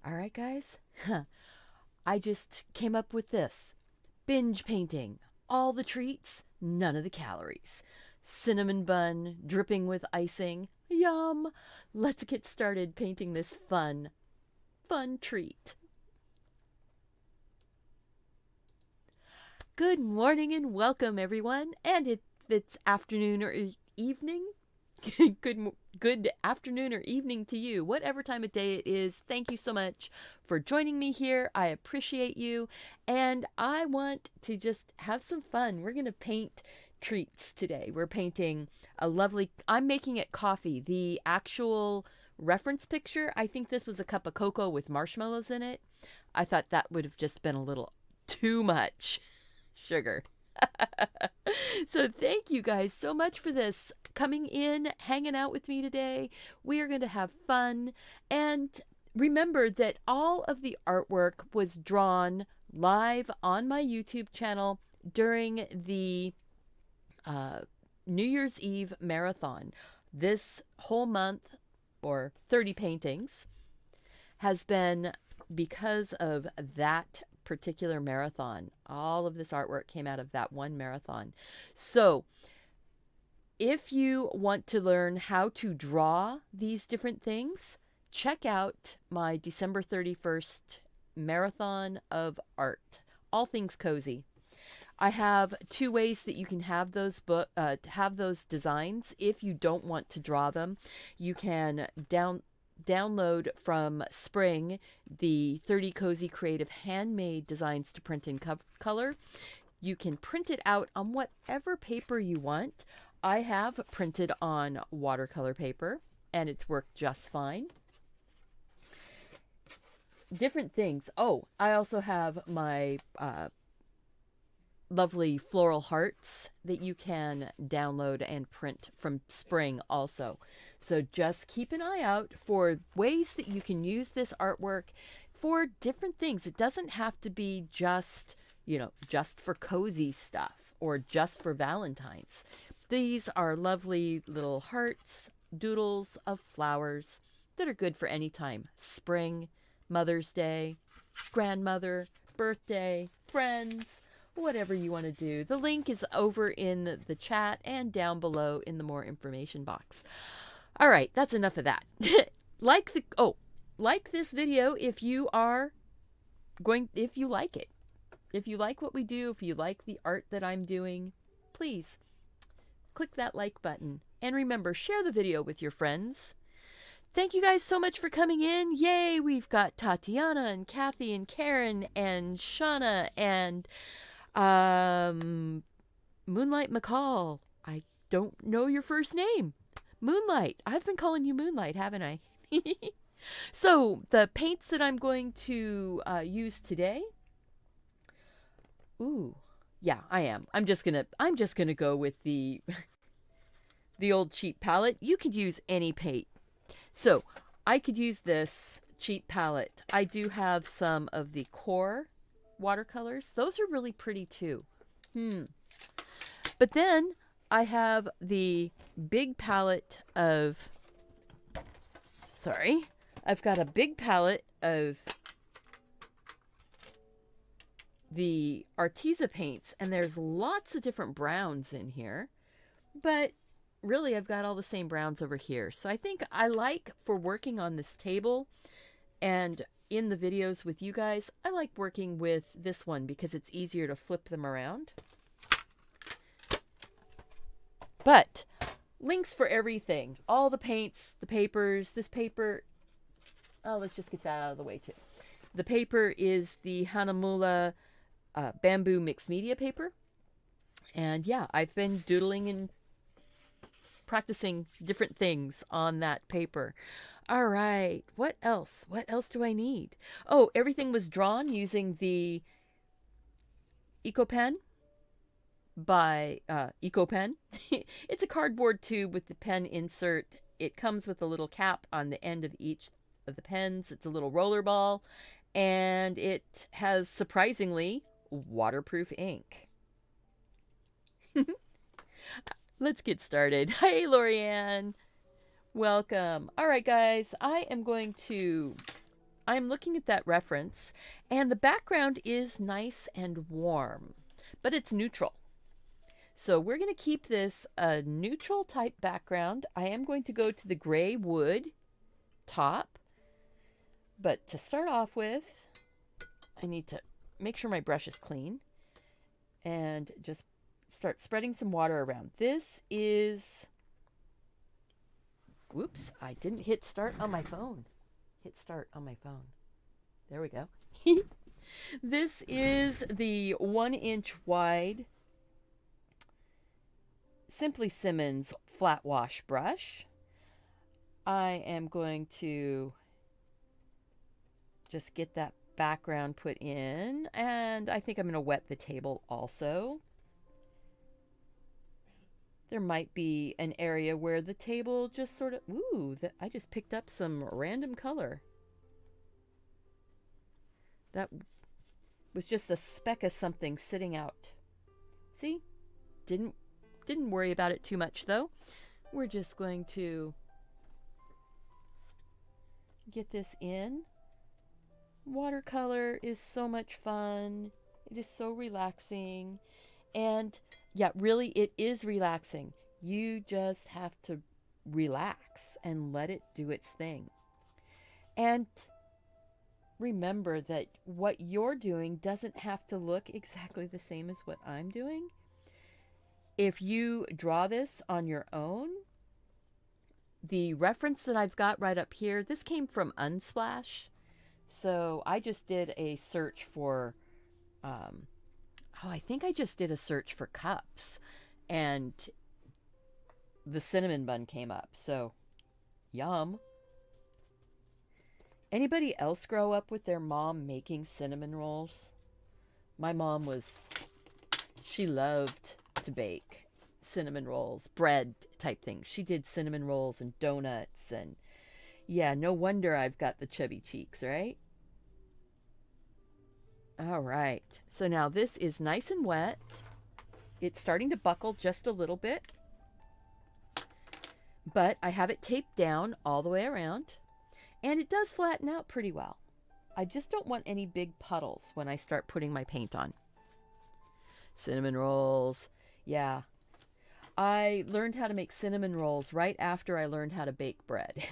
All right, guys. I just came up with this. Binge painting. All the treats, none of the calories. Cinnamon bun dripping with icing. Yum! Let's get started painting this fun treat. Good morning and welcome, everyone. And if it's afternoon or evening, good afternoon or evening to you, whatever time of day it is. Thank you so much for joining me here. I appreciate you, and I want to just have some fun. We're gonna paint treats today. We're painting a lovely, I'm making it coffee. The actual reference picture, I think this was a cup of cocoa with marshmallows in it. I thought that would have just been a little too much sugar. So thank you guys so much for this, coming in, hanging out with me today. We are going to have fun. And remember that all of the artwork was drawn live on my YouTube channel during the New Year's Eve marathon. This whole month, or 30 paintings, has been because of that particular marathon. All of this artwork came out of that one marathon. So if you want to learn how to draw these different things, check out my December 31st marathon of art, all things cozy. I have two ways that you can have those designs. If you don't want to draw them, you can download from Spring the 30 Cozy Creative Handmade Designs to Print in Color. You can print it out on whatever paper you want. I have printed on watercolor paper, and it's worked just fine. Different things. Oh, I also have my lovely floral hearts that you can download and print from Spring also. So just keep an eye out for ways that you can use this artwork for different things. It doesn't have to be just, just for cozy stuff or just for Valentine's. These are lovely little hearts, doodles of flowers that are good for any time. Spring, Mother's Day, grandmother, birthday, friends, whatever you want to do. The link is over in the chat and down below in the more information box. All right, that's enough of that. like this video if you like it. If you like what we do, if you like the art that I'm doing, please click that like button. And remember, share the video with your friends. Thank you guys so much for coming in. Yay, we've got Tatiana and Kathy and Karen and Shauna and Moonlight McCall. I don't know your first name. Moonlight. I've been calling you Moonlight, haven't I? So the paints that I'm going to use today. Ooh, yeah, I am. I'm just gonna go with the old cheap palette. You could use any paint. So I could use this cheap palette. I do have some of the core watercolors. Those are really pretty too. But then I have the big palette of, I've got a big palette of the Arteza paints, and there's lots of different browns in here, but really I've got all the same browns over here. So I think I like, for working on this table and in the videos with you guys, I like working with this one because it's easier to flip them around. But links for everything, all the paints, the papers, this paper. Oh, let's just get that out of the way too. The paper is the Hanamula bamboo mixed media paper. And yeah, I've been doodling and practicing different things on that paper. All right, what else? What else do I need? Oh, everything was drawn using the EcoPen by EcoPen. It's a cardboard tube with the pen insert. It comes with a little cap on the end of each of the pens. It's a little roller ball, and it has, surprisingly, waterproof ink. Let's get started. Hey, Lorianne. Welcome. All right, guys, I am going to I'm looking at that reference, and the background is nice and warm, but it's neutral. So we're going to keep this a neutral type background. I am going to go to the gray wood top, but to start off with, I need to make sure my brush is clean and just start spreading some water around. This is, whoops, I didn't hit start on my phone. Hit start on my phone. There we go. This is the 1-inch wide Simply Simmons flat wash brush. I am going to just get that background put in, and I think I'm going to wet the table also. There might be an area where the table just sort of, ooh, I just picked up some random color. That was just a speck of something sitting out. See? Didn't worry about it too much though. We're just going to get this in. Watercolor is so much fun. It is so relaxing. And yeah, really it is relaxing. You just have to relax and let it do its thing. And remember that what you're doing doesn't have to look exactly the same as what I'm doing. If you draw this on your own, the reference that I've got right up here, this came from Unsplash. So I just did a search for, I think I just did a search for cups, and the cinnamon bun came up. So, yum. Anybody else grow up with their mom making cinnamon rolls? My mom she loved to bake cinnamon rolls, bread type things. She did cinnamon rolls and donuts, and yeah, no wonder I've got the chubby cheeks, right? All right, so now this is nice and wet. It's starting to buckle just a little bit, but I have it taped down all the way around, and it does flatten out pretty well. I just don't want any big puddles when I start putting my paint on. Cinnamon rolls, yeah. I learned how to make cinnamon rolls right after I learned how to bake bread.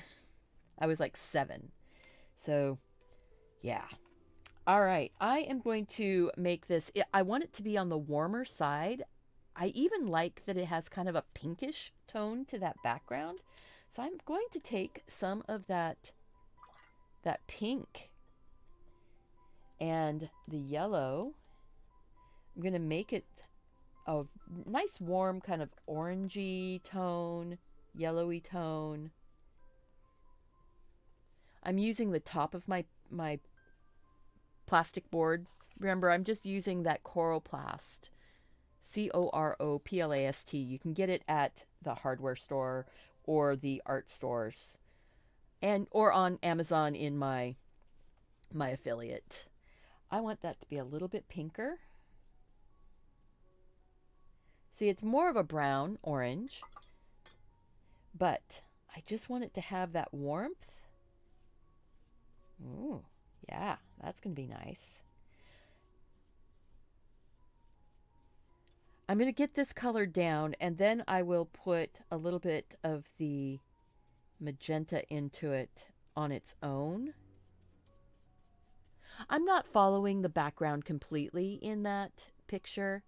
I was like 7. So, yeah. All right, I am going to make this. I want it to be on the warmer side. I even like that it has kind of a pinkish tone to that background. So I'm going to take some of that pink and the yellow. I'm going to make it a nice warm kind of orangey tone, yellowy tone. I'm using the top of my plastic board. Remember, I'm just using that Coroplast, Coroplast. You can get it at the hardware store or the art stores, or on Amazon in my affiliate. I want that to be a little bit pinker. See, it's more of a brown orange, but I just want it to have that warmth. Ooh, yeah, that's going to be nice. I'm going to get this color down, and then I will put a little bit of the magenta into it on its own. I'm not following the background completely in that picture.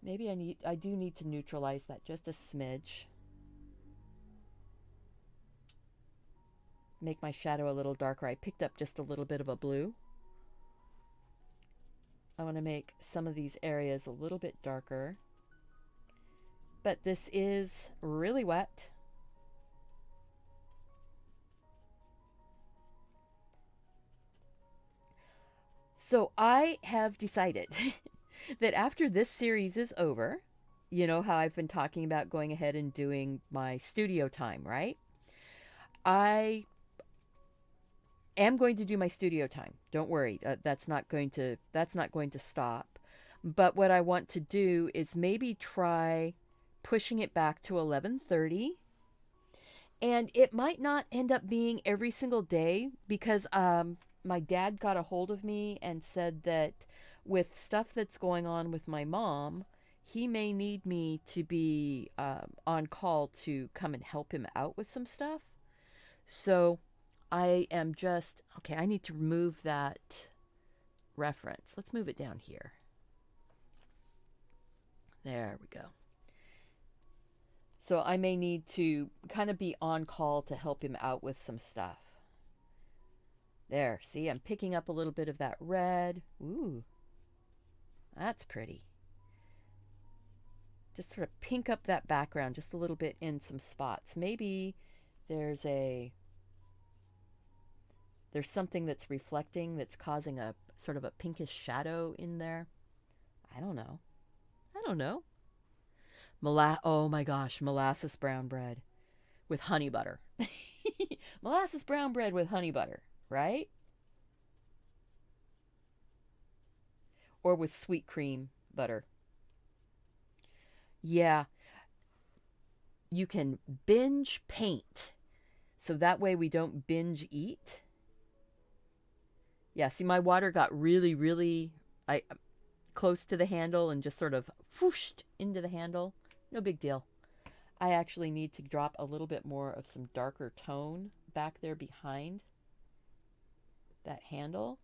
Maybe I do need to neutralize that just a smidge. Make my shadow a little darker. I picked up just a little bit of a blue. I want to make some of these areas a little bit darker. But this is really wet. So I have decided that after this series is over, you know how I've been talking about going ahead and doing my studio time, right? I am going to do my studio time. Don't worry, that's not going to stop. But what I want to do is maybe try pushing it back to 11:30 And it might not end up being every single day because my dad got a hold of me and said that with stuff that's going on with my mom, he may need me to be on call to come and help him out with some stuff. So I am just, okay, I need to remove that reference. Let's move it down here. There we go. So I may need to kind of be on call to help him out with some stuff. There, see, I'm picking up a little bit of that red. Ooh, that's pretty. Just sort of pink up that background just a little bit in some spots. Maybe there's something that's reflecting that's causing a sort of a pinkish shadow in there. I don't know. Oh my gosh, molasses brown bread with honey butter. Molasses brown bread with honey butter, right? Or with sweet cream butter. Yeah, you can binge paint. So that way we don't binge eat. Yeah, see, my water got really, really close to the handle and just sort of whooshed into the handle. No big deal. I actually need to drop a little bit more of some darker tone back there behind that handle.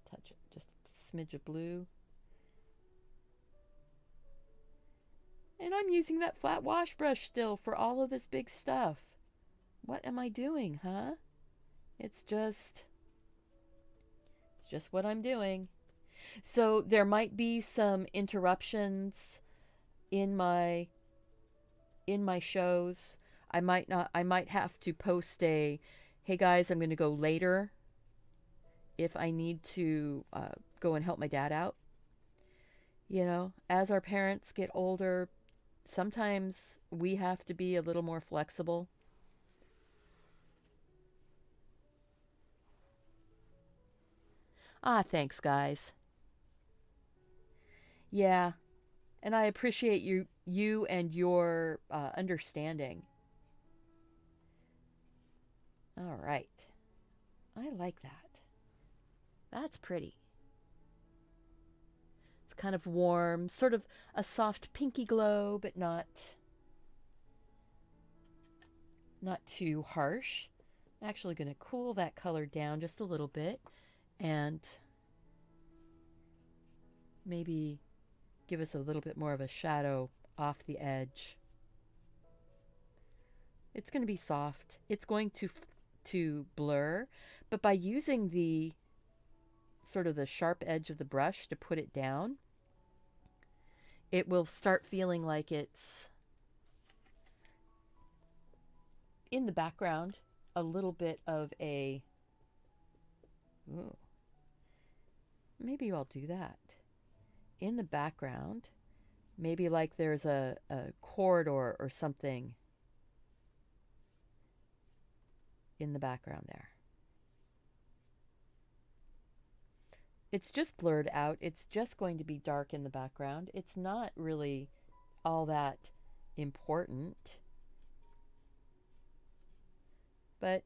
Touch it, just a smidge of blue. And I'm using that flat wash brush still for all of this big stuff. What am I doing, huh? It's just what I'm doing. So there might be some interruptions in my shows. I might have to post a, hey guys, I'm going to go later if I need to go and help my dad out. You know, as our parents get older, sometimes we have to be a little more flexible. Ah, thanks, guys. Yeah, and I appreciate you and your understanding. All right. I like that. That's pretty. It's kind of warm, sort of a soft pinky glow, but not too harsh. I'm actually going to cool that color down just a little bit and maybe give us a little bit more of a shadow off the edge. It's going to be soft. It's going to blur, but by using the sort of the sharp edge of the brush to put it down, it will start feeling like it's in the background, a little bit of a, ooh, maybe I'll do that. In the background, maybe like there's a corridor or something in the background there. It's just blurred out. It's just going to be dark in the background. It's not really all that important. But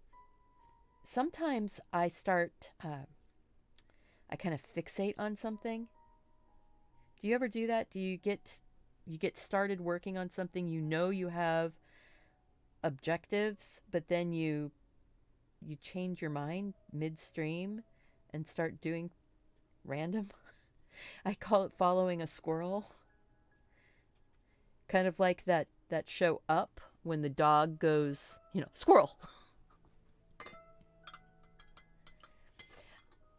sometimes I start, I kind of fixate on something. Do you ever do that? Do you get started working on something, you know you have objectives, but then you change your mind midstream and start doing random? I call it following a squirrel. Kind of like that show Up, when the dog goes, squirrel.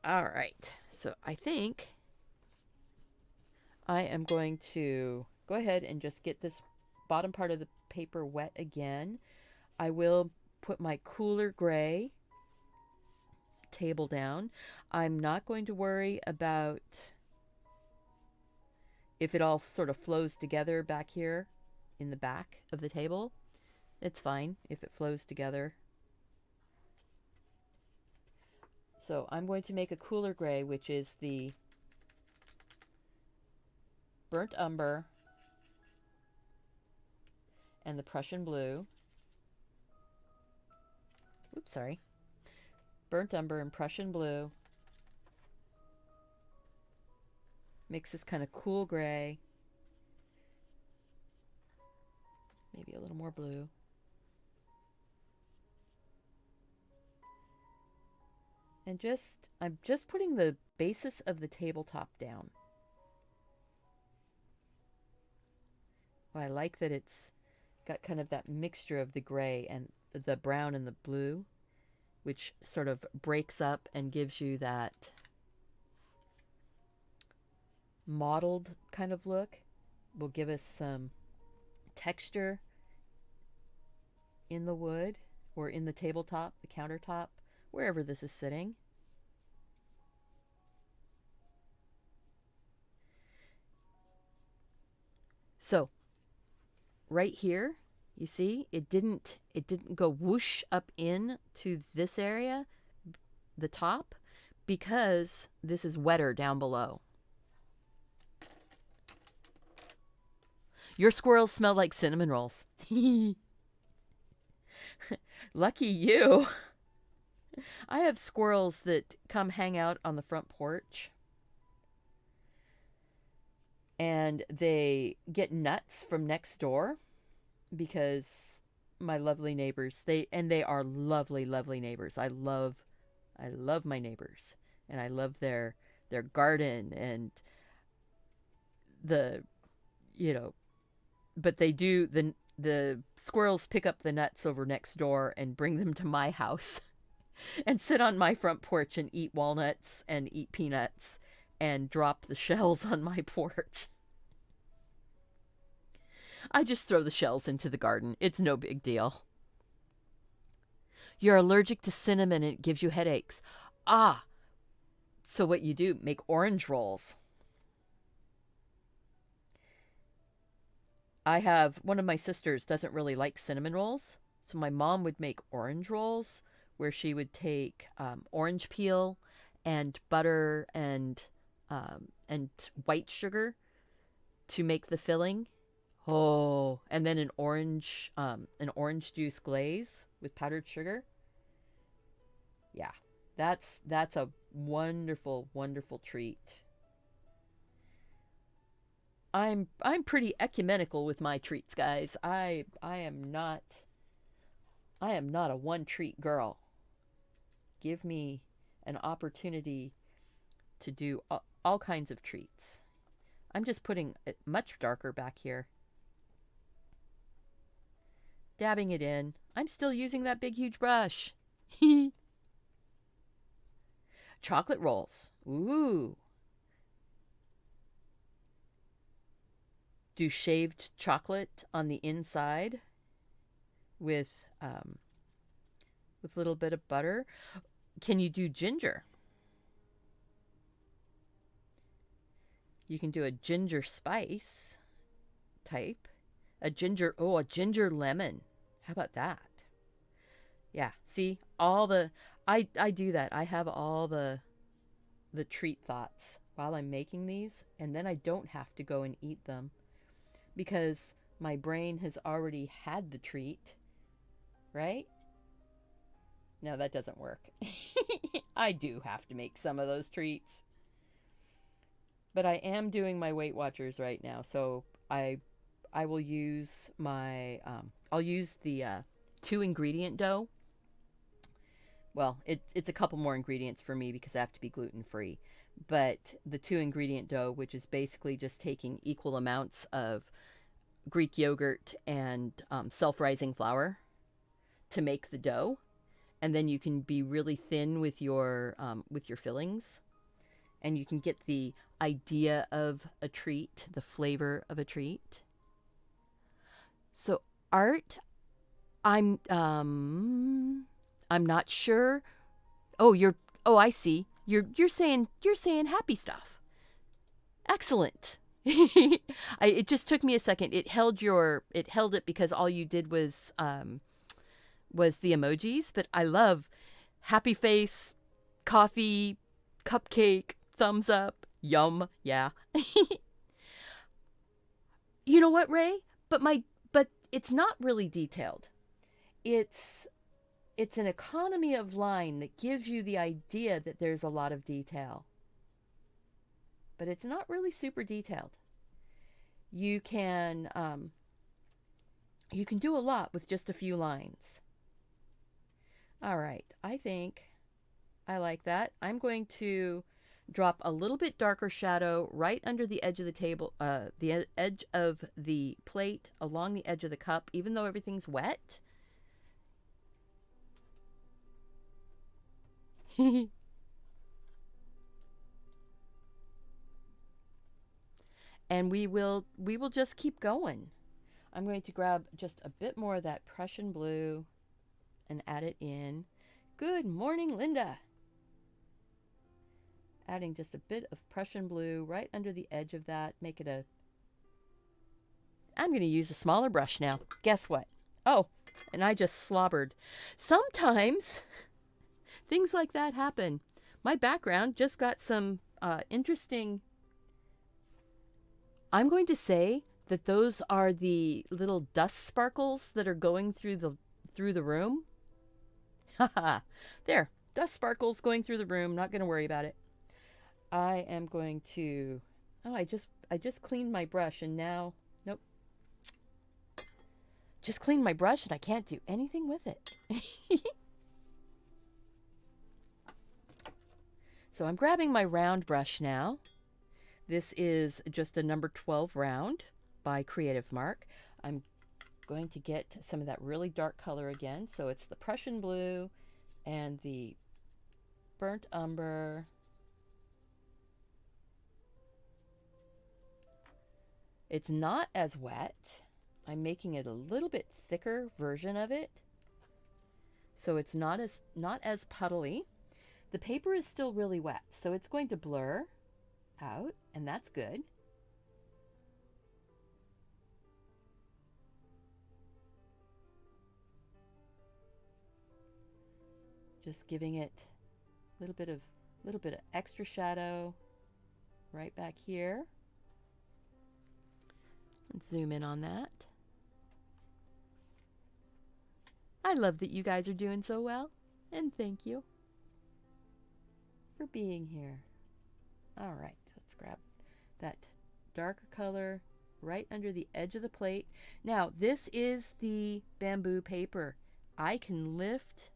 All right. So I think I am going to go ahead and just get this bottom part of the paper wet again. I will put my cooler gray table down. I'm not going to worry about if it all sort of flows together back here in the back of the table. It's fine if it flows together. So I'm going to make a cooler gray, which is the burnt umber and the Prussian blue. Oops, sorry. Burnt umber and Prussian blue. Makes this kind of cool gray. Maybe a little more blue. And I'm just putting the basis of the tabletop down. Well, I like that it's got kind of that mixture of the gray and the brown and the blue, which sort of breaks up and gives you that mottled kind of look. Will give us some texture in the wood or in the tabletop, the countertop, wherever this is sitting. So right here, you see, it didn't go whoosh up in to this area, the top, because this is wetter down below. Your squirrels smell like cinnamon rolls. Lucky you. I have squirrels that come hang out on the front porch. And they get nuts from next door because my lovely neighbors, they are lovely, lovely neighbors. I love my neighbors, and I love their garden and the, but they do, the squirrels pick up the nuts over next door and bring them to my house and sit on my front porch and eat walnuts and eat peanuts and drop the shells on my porch. I just throw the shells into the garden. It's no big deal. You're allergic to cinnamon and it gives you headaches. Ah, so what you do, make orange rolls. I have, one of my sisters doesn't really like cinnamon rolls, so my mom would make orange rolls where she would take orange peel and butter and white sugar to make the filling. Oh, and then an orange juice glaze with powdered sugar. Yeah, that's a wonderful, wonderful treat. I'm pretty ecumenical with my treats, guys. I am not a one treat girl. Give me an opportunity to do all kinds of treats. I'm just putting it much darker back here. Dabbing it in. I'm still using that big, huge brush. Chocolate rolls. Ooh. Do shaved chocolate on the inside with a little bit of butter. Can you do ginger? You can do a ginger spice type. A ginger lemon. How about that? Yeah, see, I do that. I have all the treat thoughts while I'm making these, and then I don't have to go and eat them because my brain has already had the treat, right? No, that doesn't work. I do have to make some of those treats. But I am doing my Weight Watchers right now, so I will use my, I'll use the 2-ingredient dough. Well, it's a couple more ingredients for me because I have to be gluten-free. But the 2-ingredient dough, which is basically just taking equal amounts of Greek yogurt and self-rising flour to make the dough. And then you can be really thin with your fillings. And you can get the idea of a treat, the flavor of a treat. So Art, I'm not sure. Oh, I see. You're saying happy stuff. Excellent. It just took me a second. It held it because all you did was the emojis, but I love happy face, coffee, cupcake, thumbs up, yum, yeah. You know what, Ray? But it's not really detailed. It's it's an economy of line that gives you the idea that there's a lot of detail. But it's not really super detailed. You can do a lot with just a few lines. All right, I think I like that. I'm going to drop a little bit darker shadow right under the edge of the table, the edge of the plate, along the edge of the cup, even though everything's wet. And we will just keep going. I'm going to grab just a bit more of that Prussian blue and add it in. Good morning, Linda. Adding just a bit of Prussian blue right under the edge of that. Make it a... I'm going to use a smaller brush now. Guess what? Oh, and I just slobbered. Sometimes things like that happen. My background just got some interesting... I'm going to say that those are the little dust sparkles that are going through the room. Haha. There, dust sparkles going through the room. Not going to worry about it. I am going to... Oh, I just cleaned my brush and now... Nope. Just cleaned my brush and I can't do anything with it. So I'm grabbing my round brush now. This is just a number 12 round by Creative Mark. I'm going to get some of that really dark color again. So it's the Prussian blue and the burnt umber. It's not as wet. I'm making it a little bit thicker version of it. So it's not as puddly. The paper is still really wet, so it's going to blur out, and that's good. Just giving it a little bit of extra shadow right back here. Let's zoom in on that. I love that you guys are doing so well, and thank you for being here. All right, let's grab that darker color right under the edge of the plate. Now, this is the bamboo paper. I can lift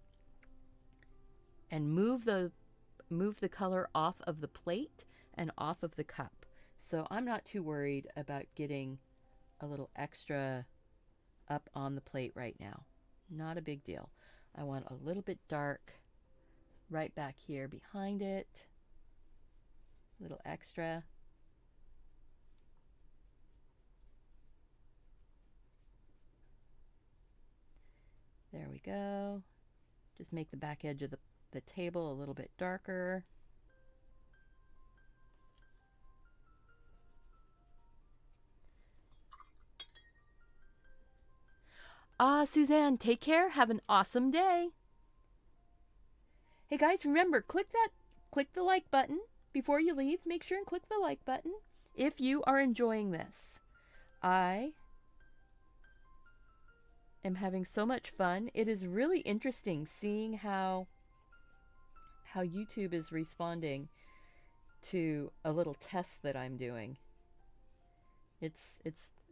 and move the color off of the plate and off of the cup. So I'm not too worried about getting a little extra up on the plate right now. Not a big deal. I want a little bit dark right back here behind it. A little extra. There we go. Just make the back edge of the table a little bit darker. Suzanne, take care. Have an awesome day. Hey guys, remember, click the like button before you leave. Make sure and click the like button if you are enjoying this. I am having so much fun. It is really interesting seeing how YouTube is responding to a little test that I'm doing. It's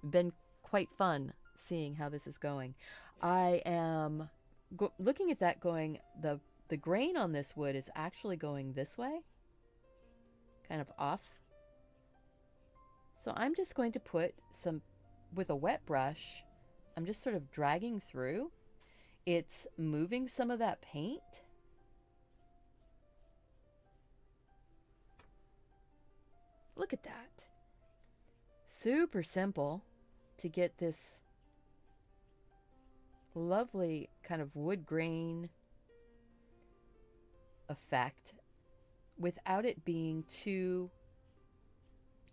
been quite fun seeing how this is going. I am looking at that going, the grain on this wood is actually going this way, kind of off. So I'm just going to put some, with a wet brush, I'm just sort of dragging through. It's moving some of that paint. Look at that. Super simple to get this lovely kind of wood grain effect without it being too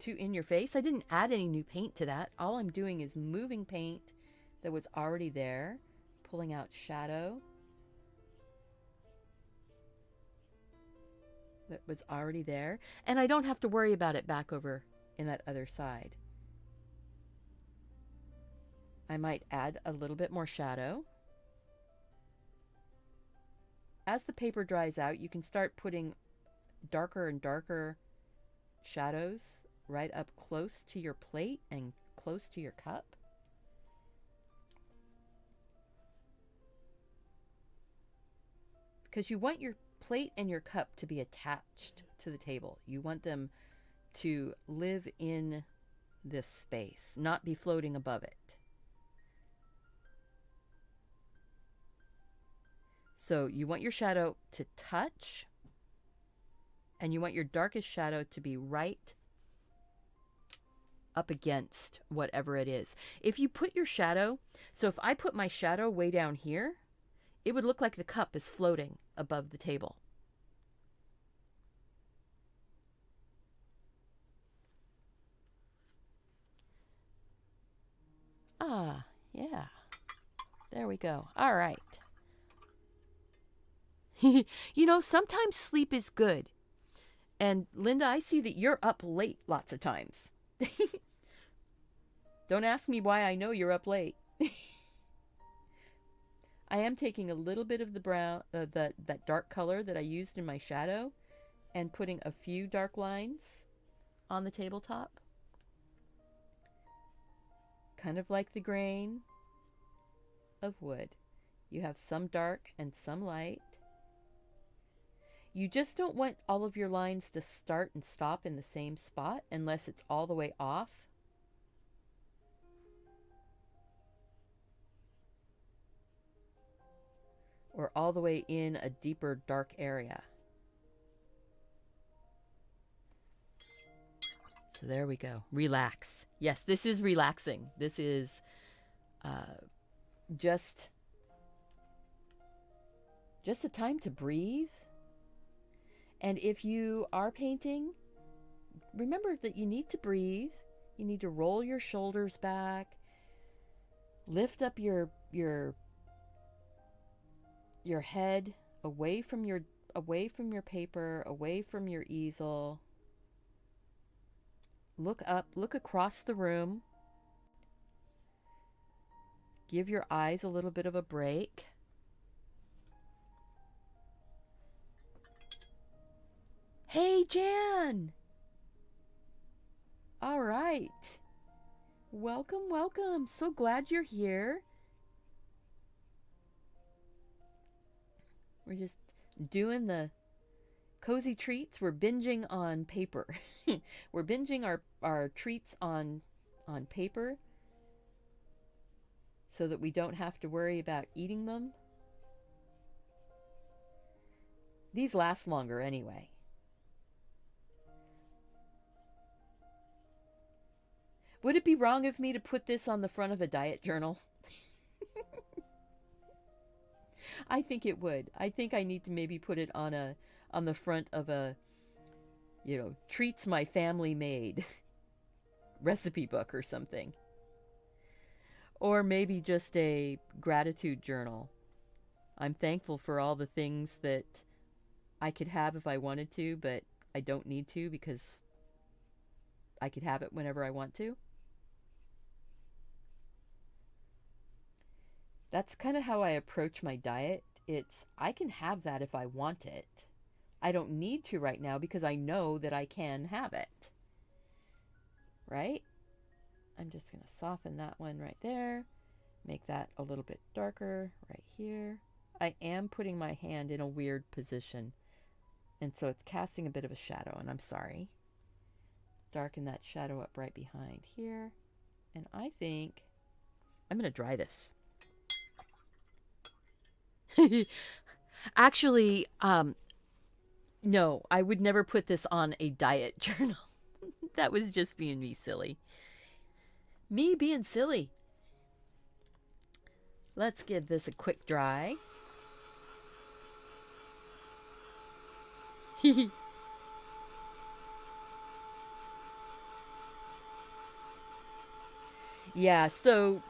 in your face. I didn't add any new paint to that. All I'm doing is moving paint that was already there, pulling out shadow that was already there, and I don't have to worry about it back over in that other side. I might add a little bit more shadow. As the paper dries out, you can start putting darker and darker shadows right up close to your plate and close to your cup. Because you want your plate and your cup to be attached to the table. You want them to live in this space, not be floating above it. So you want your shadow to touch, and you want your darkest shadow to be right up against whatever it is. If you put your shadow, so if I put my shadow way down here, it would look like the cup is floating above the table. Ah, yeah. There we go. All right. You know, sometimes sleep is good. And Linda, I see that you're up late lots of times. Don't ask me why I know you're up late. I am taking a little bit of the brown, that dark color that I used in my shadow, and putting a few dark lines on the tabletop. Kind of like the grain of wood. You have some dark and some light. You just don't want all of your lines to start and stop in the same spot unless it's all the way off. Or all the way in a deeper dark area. So there we go. Relax. Yes, this is relaxing. This is just a time to breathe. And if you are painting, remember that you need to breathe. You need to roll your shoulders back. Lift up your head away from your paper, away from your easel. Look up, look across the room. Give your eyes a little bit of a break. Hey, Jan! All right. Welcome, welcome. So glad you're here. We're just doing the cozy treats. We're binging on paper. We're binging our treats on paper so that we don't have to worry about eating them. These last longer anyway. Would it be wrong of me to put this on the front of a diet journal? I think it would. I think I need to maybe put it on the front of a, treats my family made recipe book or something. Or maybe just a gratitude journal. I'm thankful for all the things that I could have if I wanted to, but I don't need to because I could have it whenever I want to. That's kind of how I approach my diet. I can have that if I want it. I don't need to right now because I know that I can have it. Right? I'm just going to soften that one right there. Make that a little bit darker right here. I am putting my hand in a weird position. And so it's casting a bit of a shadow, and I'm sorry. Darken that shadow up right behind here. And I think I'm going to dry this. Actually, no, I would never put this on a diet journal. That was just being me silly. Me being silly. Let's give this a quick dry. Yeah, so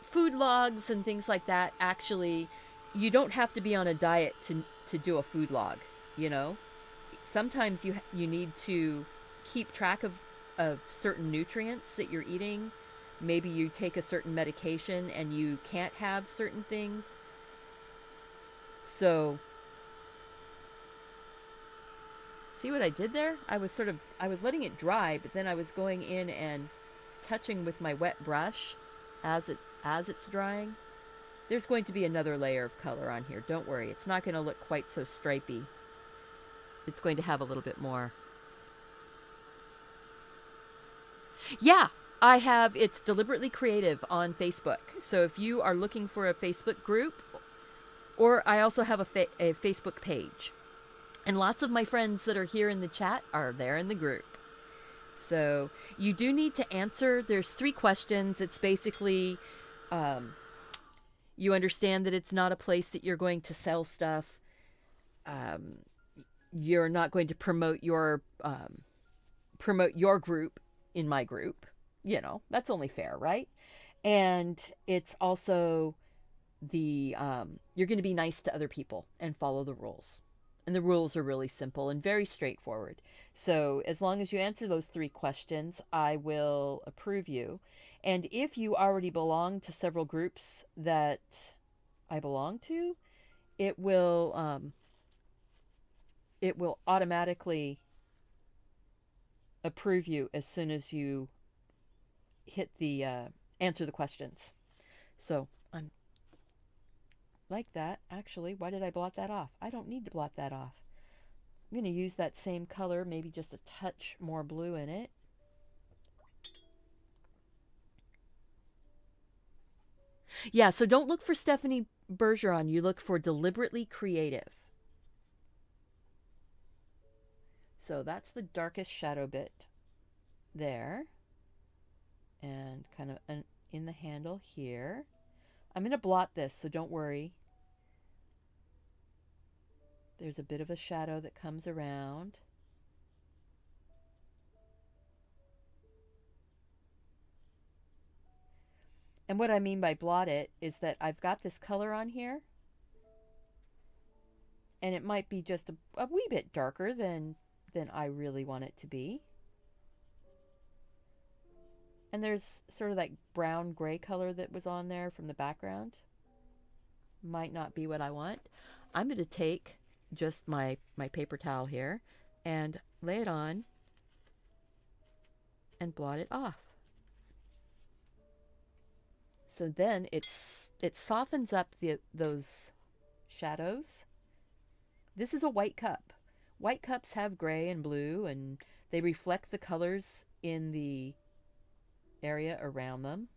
food logs and things like that, actually, you don't have to be on a diet to do a food log, Sometimes you need to keep track of certain nutrients that you're eating maybe you take a certain medication and you can't have certain things. So, see what I did there? I was letting it dry, but then I was going in and touching with my wet brush as it's drying. There's going to be another layer of color on here. Don't worry. It's not going to look quite so stripey. It's going to have a little bit more. Yeah, I have. It's Deliberately Creative on Facebook. So if you are looking for a Facebook group, or I also have a Facebook page. And lots of my friends that are here in the chat are there in the group. So you do need to answer. There's 3 questions. It's basically, you understand that it's not a place that you're going to sell stuff. You're not going to promote your group in my group. You know, that's only fair, right? And it's also you're going to be nice to other people and follow the rules. And the rules are really simple and very straightforward. So as long as you answer those 3 questions, I will approve you. And if you already belong to several groups that I belong to, it will automatically approve you as soon as you hit the answer the questions. So I'm like that. Actually, why did I blot that off? I don't need to blot that off. I'm going to use that same color, maybe just a touch more blue in it. Yeah, so don't look for Stephanie Bergeron. You look for Deliberately Creative. So that's the darkest shadow bit there. And kind of in the handle here. I'm going to blot this, so don't worry. There's a bit of a shadow that comes around. And what I mean by blot it is that I've got this color on here. And it might be just a wee bit darker than I really want it to be. And there's sort of that brown gray color that was on there from the background. Might not be what I want. I'm going to take just my paper towel here and lay it on and blot it off. So then it softens up those shadows. This is a white cup. White cups have gray and blue, and they reflect the colors in the area around them.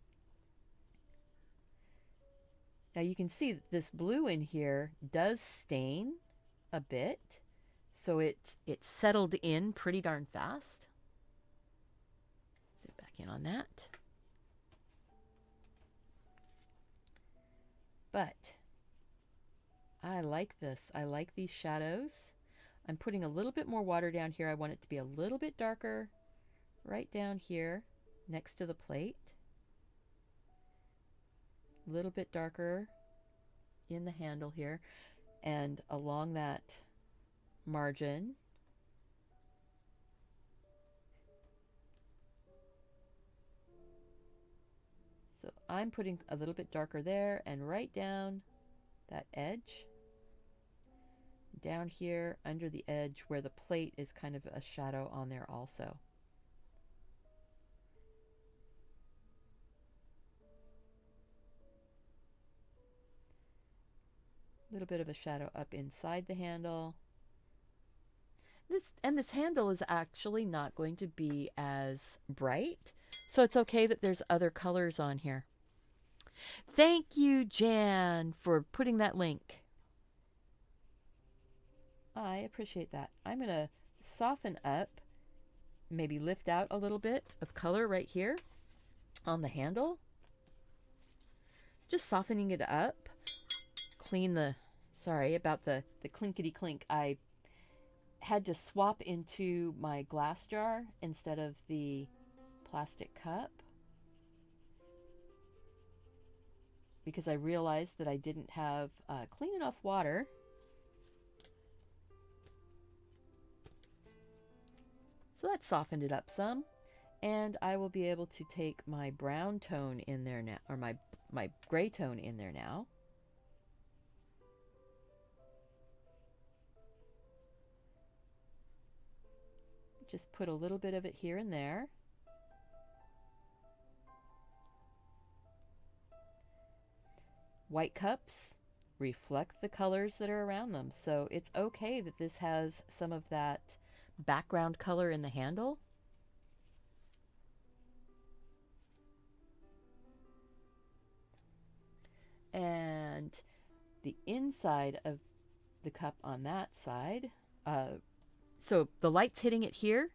Now you can see that this blue in here does stain a bit, so it settled in pretty darn fast. Zoom back in on that. But I like this. I like these shadows. I'm putting a little bit more water down here. I want it to be a little bit darker right down here next to the plate. A little bit darker in the handle here and along that margin. So I'm putting a little bit darker there and right down that edge. Down here under the edge where the plate is kind of a shadow on there also. A little bit of a shadow up inside the handle. This handle is actually not going to be as bright, so it's okay that there's other colors on here. Thank you, Jan, for putting that link. I appreciate that. I'm going to soften up, maybe lift out a little bit of color right here on the handle. Just softening it up. Clean the, sorry about the clinkety clink. I had to swap into my glass jar instead of the plastic cup because I realized that I didn't have clean enough water. So that softened it up some. And I will be able to take my brown tone in there now, or my gray tone in there now. Just put a little bit of it here and there. White cups reflect the colors that are around them, so it's okay that this has some of that background color in the handle. And the inside of the cup on that side, so the light's hitting it here.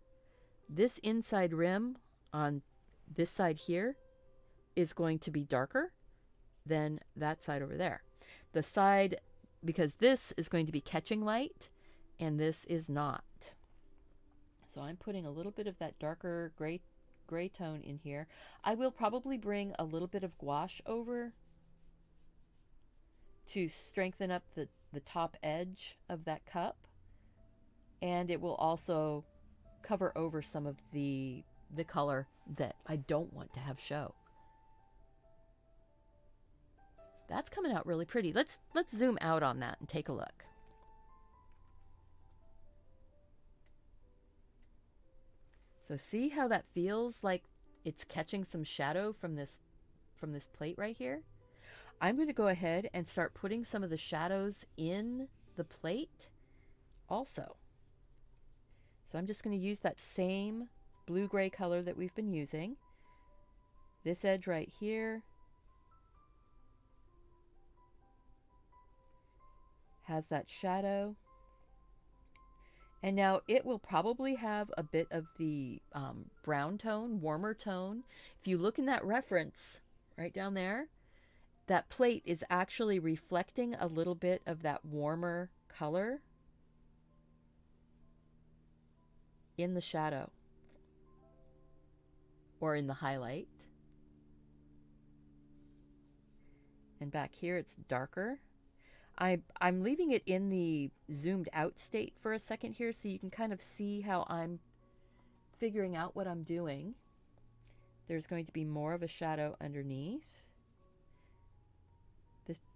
This inside rim on this side here is going to be darker than that side over there. The side, because this is going to be catching light and this is not. So I'm putting a little bit of that darker gray tone in here. I will probably bring a little bit of gouache over to strengthen up the top edge of that cup. And it will also cover over some of the color that I don't want to have show. That's coming out really pretty. Let's zoom out on that and take a look. So see how that feels like it's catching some shadow from this plate right here? I'm going to go ahead and start putting some of the shadows in the plate also. So I'm just going to use that same blue-gray color that we've been using. This edge right here has that shadow. And now it will probably have a bit of the brown tone, warmer tone. If you look in that reference right down there, that plate is actually reflecting a little bit of that warmer color in the shadow or in the highlight. And back here it's darker. I'm leaving it in the zoomed out state for a second here so you can kind of see how I'm figuring out what I'm doing. There's going to be more of a shadow underneath.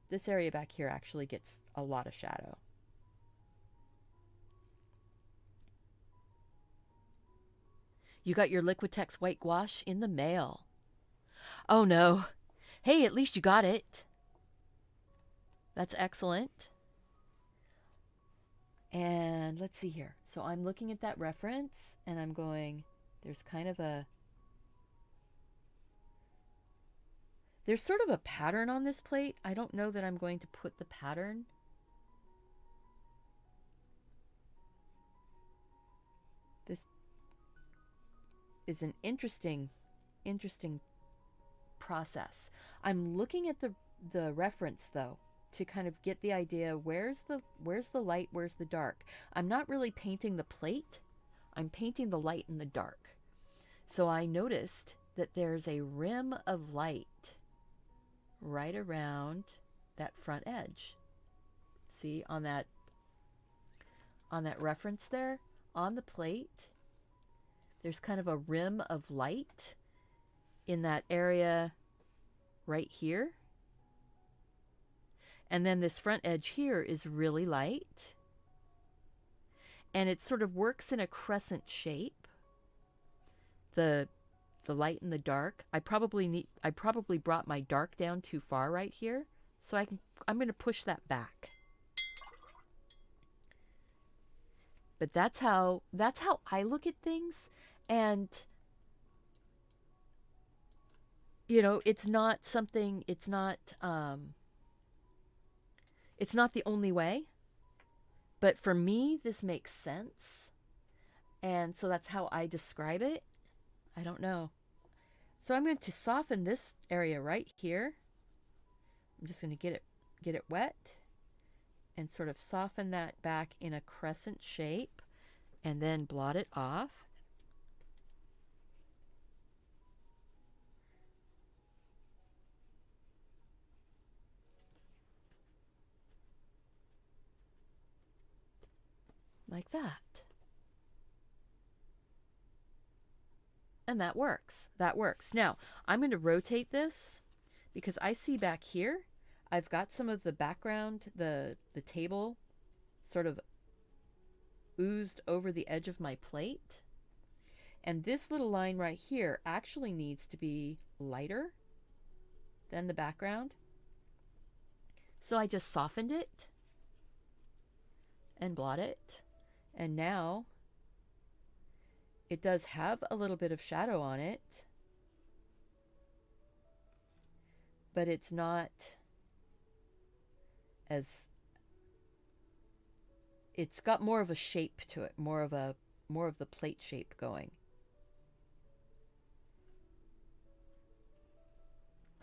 This area back here actually gets a lot of shadow. You got your Liquitex white gouache in the mail. Oh no. Hey, at least you got it. That's excellent. And let's see here. So I'm looking at that reference and I'm going, there's kind of a, there's sort of a pattern on this plate. I don't know that I'm going to put the pattern. This is an interesting process. I'm looking at the reference though to kind of get the idea, where's the light, where's the dark. I'm not really painting the plate. I'm painting the light and the dark. So I noticed that there's a rim of light right around that front edge. See on that reference there on the plate, there's kind of a rim of light in that area right here. And then this front edge here is really light. And it sort of works in a crescent shape. The light and the dark. I probably brought my dark down too far right here. So I'm going to push that back. But that's how I look at things. And you know, it's not the only way, but for me, this makes sense. And so that's how I describe it. I don't know. So I'm going to soften this area right here. I'm just going to get it wet and sort of soften that back in a crescent shape and then blot it off. Like that. And that works. That works. Now, I'm going to rotate this because I see back here, I've got some of the background, the table sort of oozed over the edge of my plate. And this little line right here actually needs to be lighter than the background. So I just softened it and blot it. And now it does have a little bit of shadow on it, but it's not as, it's got more of a shape to it, more of the plate shape going.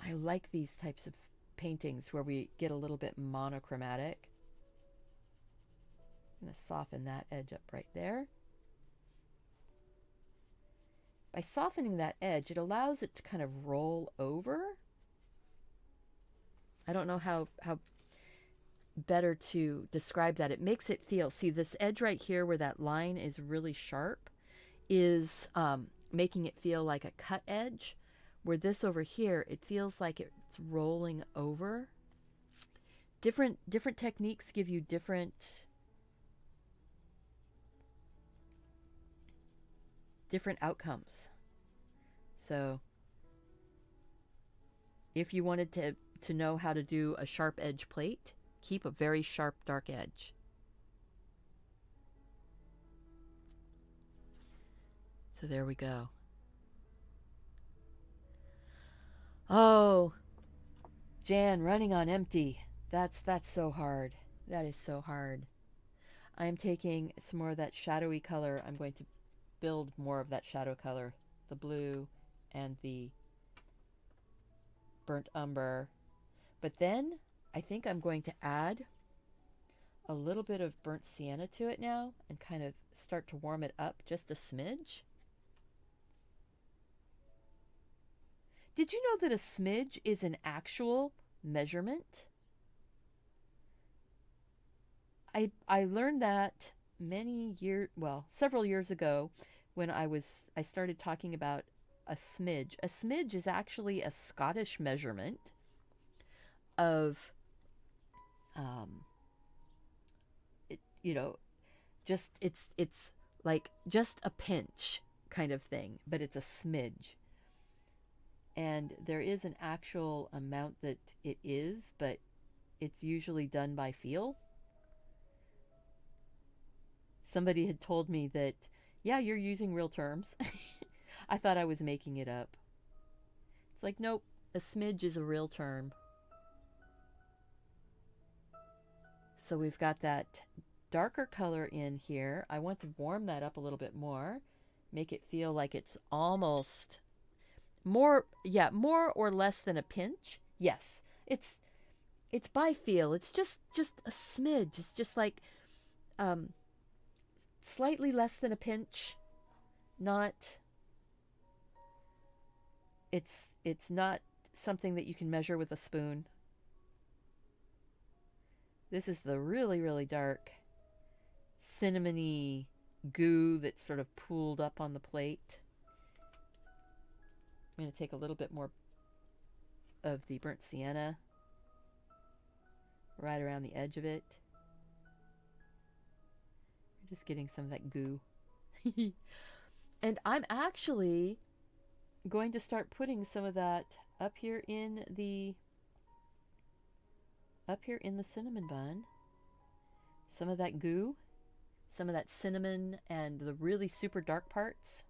I like these types of paintings where we get a little bit monochromatic. I'm going to soften that edge up right there. By softening that edge, it allows it to kind of roll over. I don't know how better to describe that. It makes it feel, see this edge right here where that line is really sharp is making it feel like a cut edge, where this over here, it feels like it's rolling over. Different techniques give you different outcomes. So if you wanted to know how to do a sharp edge plate, keep a very sharp dark edge. So there we go. Oh, Jan, running on empty. That's so hard. That is so hard. I am taking some more of that shadowy color. I'm going to build more of that shadow color, the blue and the burnt umber. But then I think I'm going to add a little bit of burnt sienna to it now and kind of start to warm it up just a smidge. Did you know that a smidge is an actual measurement? I learned that several years ago when I started talking about a smidge. A smidge is actually a Scottish measurement of it's like just a pinch kind of thing, but it's a smidge. And there is an actual amount that it is, but it's usually done by feel. Somebody had told me that, yeah, you're using real terms. I thought I was making it up. It's like, nope, a smidge is a real term. So we've got that darker color in here. I want to warm that up a little bit more, make it feel like it's almost more or less than a pinch. Yes, it's by feel. It's just a smidge. It's just like slightly less than a pinch. It's not something that you can measure with a spoon. This is the really, really dark cinnamony goo that's sort of pooled up on the plate. I'm going to take a little bit more of the burnt sienna right around the edge of it. We're just getting some of that goo. And I'm actually going to start putting some of that up here in the cinnamon bun. Some of that goo, some of that cinnamon and the really super dark parts.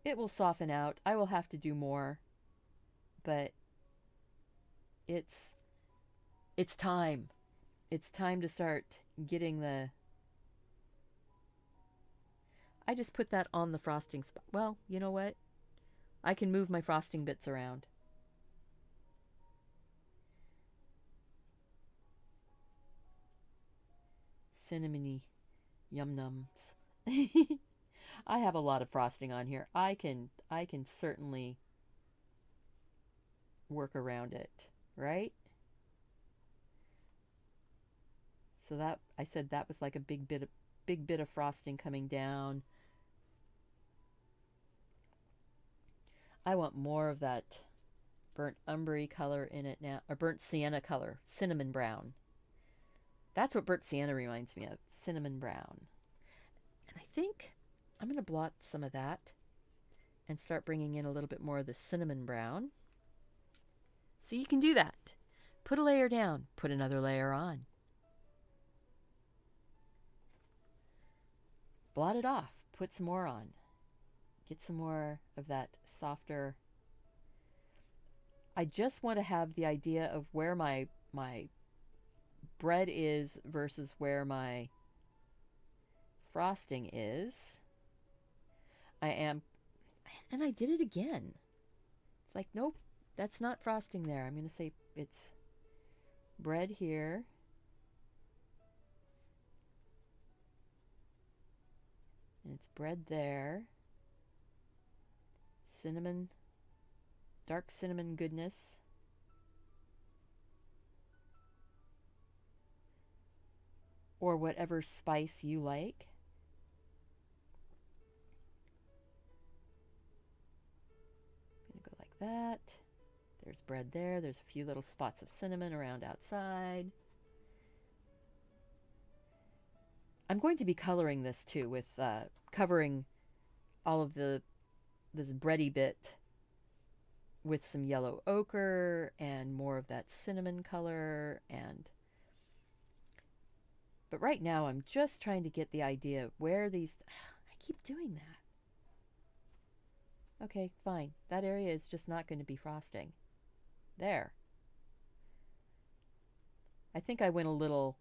It will soften out. I will have to do more, but it's time. It's time to start getting the... I just put that on the frosting spot. Well, you know what? I can move my frosting bits around. Cinnamony yum-nums. I have a lot of frosting on here. I can certainly work around it, right? So that, I said that was like a big bit big bit of frosting coming down. I want more of that burnt umber color in it now, or burnt sienna color, cinnamon brown. That's what burnt sienna reminds me of, cinnamon brown. And I think I'm going to blot some of that and start bringing in a little bit more of the cinnamon brown. So you can do that. Put a layer down, put another layer on. Blot it off, put some more on. Get some more of that softer. I just want to have the idea of where my bread is versus where my frosting is. And I did it again. It's like, nope, that's not frosting there. I'm going to say it's bread here. And it's bread there. Cinnamon, dark cinnamon goodness. Or whatever spice you like. I'm going to go like that. There's bread there. There's a few little spots of cinnamon around outside. I'm going to be coloring this too with covering all of this bready bit with some yellow ochre and more of that cinnamon color. But right now I'm just trying to get the idea of where these, I keep doing that. Okay, fine. That area is just not going to be frosting. There. I think I went a little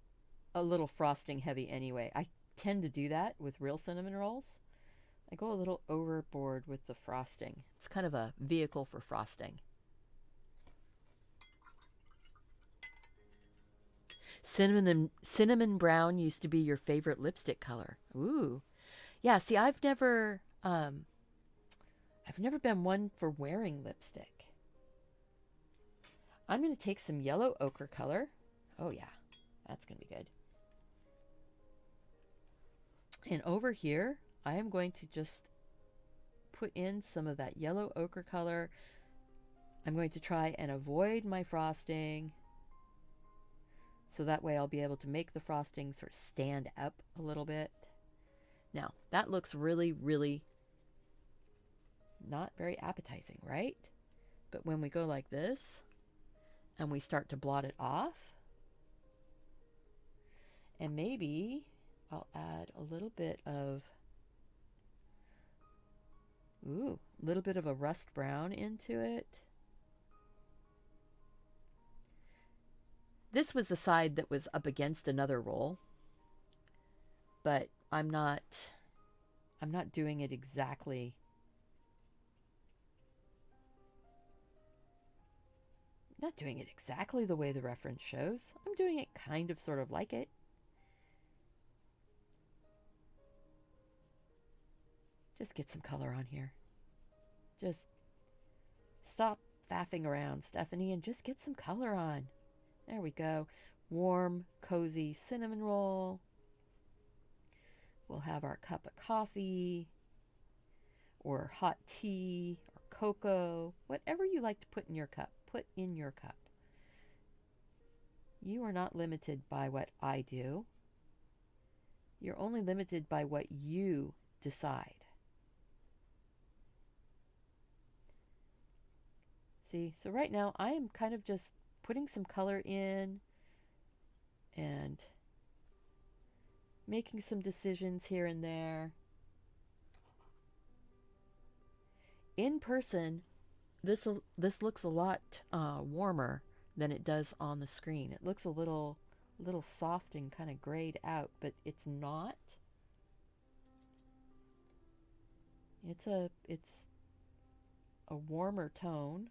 frosting heavy anyway. I tend to do that with real cinnamon rolls. I go a little overboard with the frosting. It's kind of a vehicle for frosting. Cinnamon brown used to be your favorite lipstick color. Ooh. Yeah, see, I've never been one for wearing lipstick. I'm going to take some yellow ochre color. Oh yeah, that's going to be good. And over here, I am going to just put in some of that yellow ochre color. I'm going to try and avoid my frosting, so that way I'll be able to make the frosting sort of stand up a little bit. Now, that looks really, really not very appetizing, right? But when we go like this, and we start to blot it off, and maybe I'll add a little bit of, a little bit of a rust brown into it. This was the side that was up against another roll, but I'm not doing it exactly. Not doing it exactly the way the reference shows. I'm doing it kind of sort of like it. Just get some color on here. Just stop faffing around, Stephanie, and just get some color on. There we go. Warm, cozy cinnamon roll. We'll have our cup of coffee or hot tea or cocoa, whatever you like to put in your cup. Put in your cup. You are not limited by what I do. You're only limited by what you decide. See, so right now I am kind of just putting some color in and making some decisions here and there. In person, this looks a lot warmer than it does on the screen. It looks a little soft and kind of grayed out, but it's not. It's a warmer tone.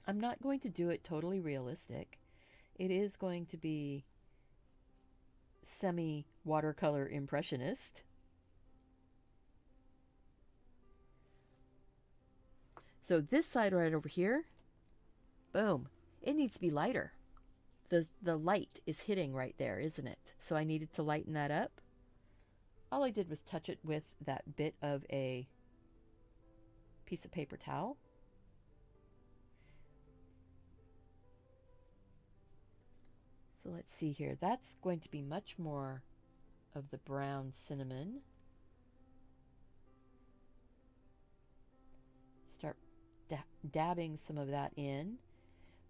I'm not going to do it totally realistic. It is going to be semi-watercolor impressionist. So this side right over here, boom, it needs to be lighter. the light is hitting right there, isn't it? So I needed to lighten that up. All I did was touch it with that bit of a piece of paper towel. So let's see here. That's going to be much more of the brown cinnamon. Start dabbing some of that in.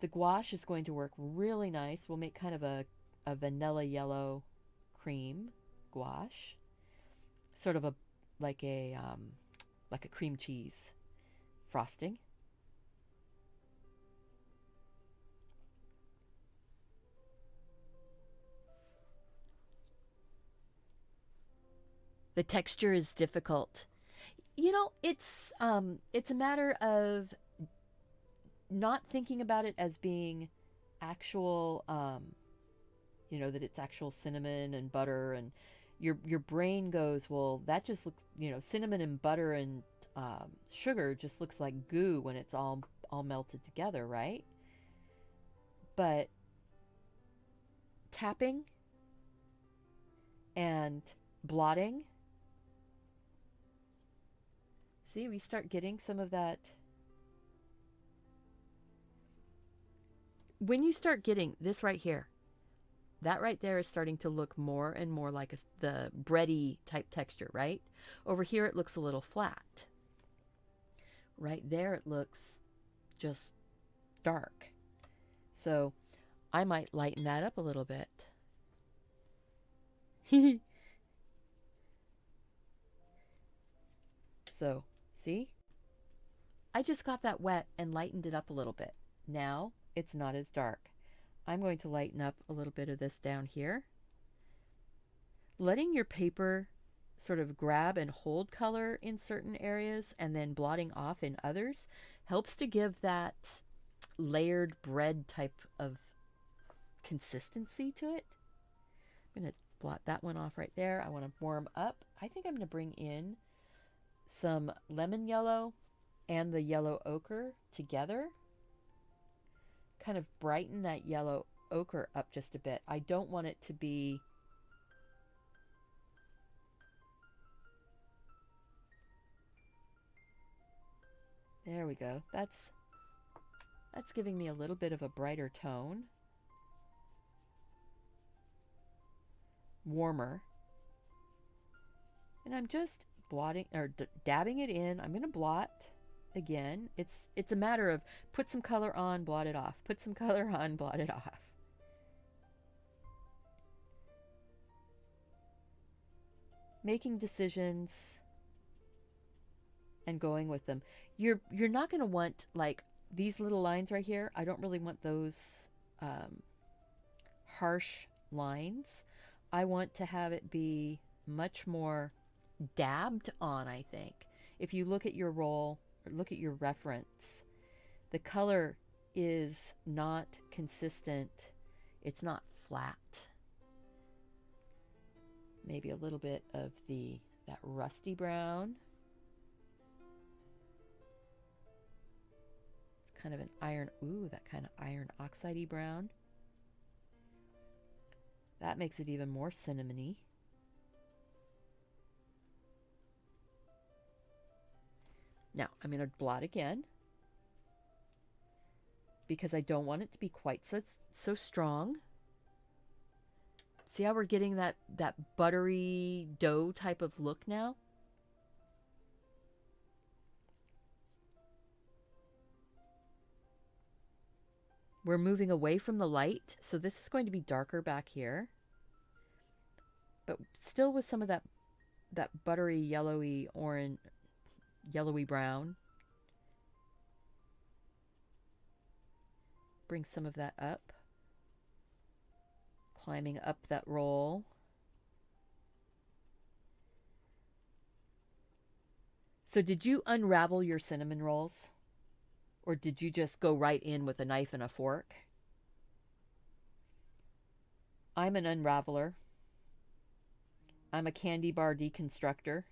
The gouache is going to work really nice. We'll make kind of a vanilla yellow cream gouache, sort of like a cream cheese frosting. The texture is difficult. You know, it's a matter of not thinking about it as being actual, you know, that it's actual cinnamon and butter, and your brain goes, well, that just looks, you know, cinnamon and butter and sugar just looks like goo when it's all melted together, right? But tapping and blotting, see, we start getting some of that. When you start getting this right here, that right there is starting to look more and more like the bready type texture, right? Over here it looks a little flat. Right there it looks just dark. So I might lighten that up a little bit. So, see? I just got that wet and lightened it up a little bit. Now it's not as dark. I'm going to lighten up a little bit of this down here. Letting your paper sort of grab and hold color in certain areas and then blotting off in others helps to give that layered bread type of consistency to it. I'm going to blot that one off right there. I want to warm up. I think I'm going to bring in some lemon yellow and the yellow ochre together. Kind of brighten that yellow ochre up just a bit. I don't want it to be there we go. That's giving me a little bit of a brighter tone. Warmer. And I'm just blotting or dabbing it in. I'm going to blot again. It's a matter of put some color on, blot it off. Put some color on, blot it off. Making decisions and going with them. You're not going to want like these little lines right here. I don't really want those harsh lines. I want to have it be much more dabbed on, I think. If you look at your roll or look at your reference, the color is not consistent. It's not flat. Maybe a little bit of that rusty brown. It's kind of an iron, that kind of iron oxide-y brown. That makes it even more cinnamony. Now, I'm going to blot again because I don't want it to be quite so strong. See how we're getting that buttery dough type of look now? We're moving away from the light, so this is going to be darker back here. But still with some of that buttery yellowy orange, yellowy brown. Bring some of that up. Climbing up that roll. So did you unravel your cinnamon rolls? Or did you just go right in with a knife and a fork? I'm an unraveler. I'm a candy bar deconstructor.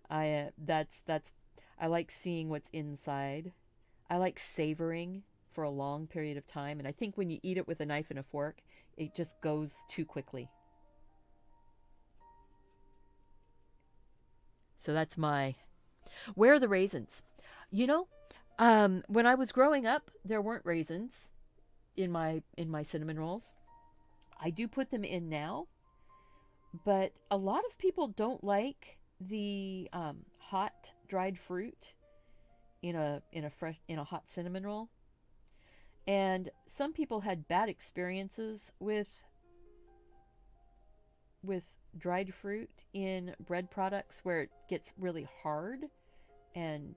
I like seeing what's inside. I like savoring for a long period of time. And I think when you eat it with a knife and a fork, it just goes too quickly. So that's my. Where are the raisins? You know, when I was growing up, there weren't raisins in my cinnamon rolls. I do put them in now, but a lot of people don't like the hot dried fruit in a hot cinnamon roll. And some people had bad experiences with dried fruit in bread products where it gets really hard. And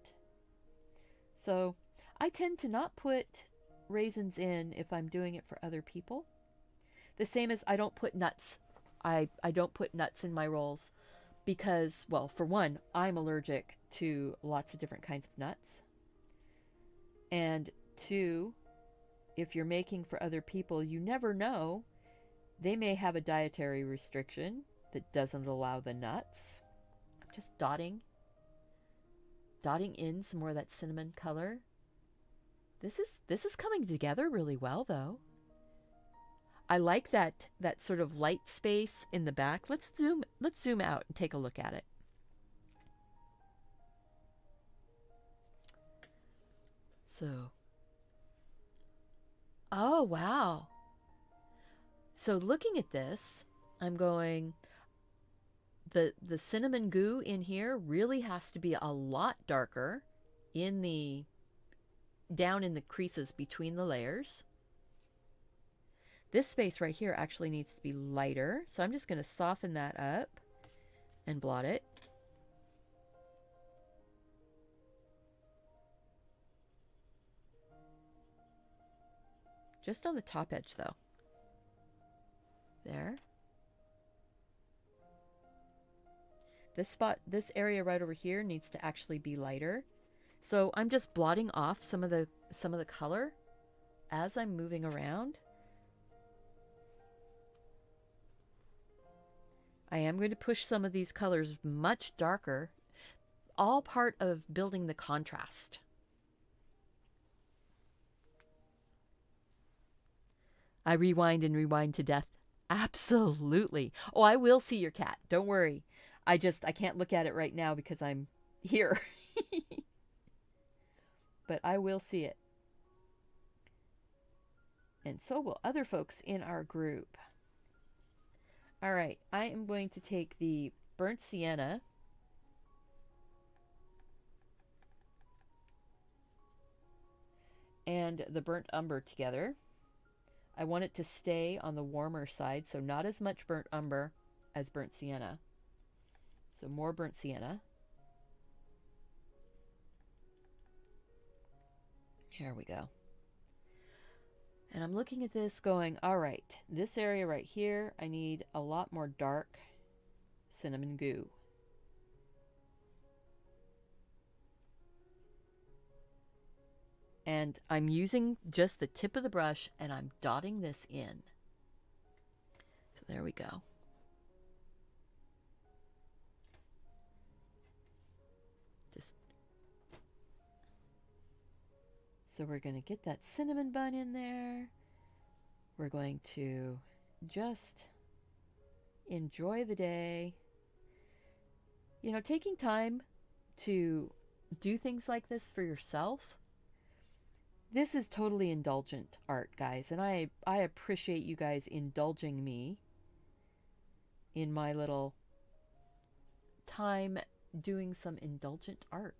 so I tend to not put raisins in if I'm doing it for other people. The same as I don't put nuts. I don't put nuts in my rolls because, well, for one, I'm allergic to lots of different kinds of nuts. And two, if you're making for other people, you never know. They may have a dietary restriction that doesn't allow the nuts. I'm just dotting in some more of that cinnamon color. This is coming together really well, though. I like that sort of light space in the back. Let's zoom out and take a look at it. So, oh wow. So looking at this, I'm going, the cinnamon goo in here really has to be a lot darker down in the creases between the layers. This space right here actually needs to be lighter, so I'm just going to soften that up and blot it. Just on the top edge though. There. This area right over here needs to actually be lighter. So I'm just blotting off some of the color as I'm moving around. I am going to push some of these colors much darker, all part of building the contrast. I rewind and rewind to death. Absolutely. Oh, I will see your cat. Don't worry. I can't look at it right now because I'm here. But I will see it. And so will other folks in our group. All right, I am going to take the burnt sienna and the burnt umber together. I want it to stay on the warmer side, so not as much burnt umber as burnt sienna. So more burnt sienna. Here we go. And I'm looking at this going, all right, this area right here, I need a lot more dark cinnamon goo. And I'm using just the tip of the brush and I'm dotting this in. So there we go. So we're going to get that cinnamon bun in there. We're going to just enjoy the day. You know, taking time to do things like this for yourself. This is totally indulgent art, guys, and I appreciate you guys indulging me in my little time doing some indulgent art.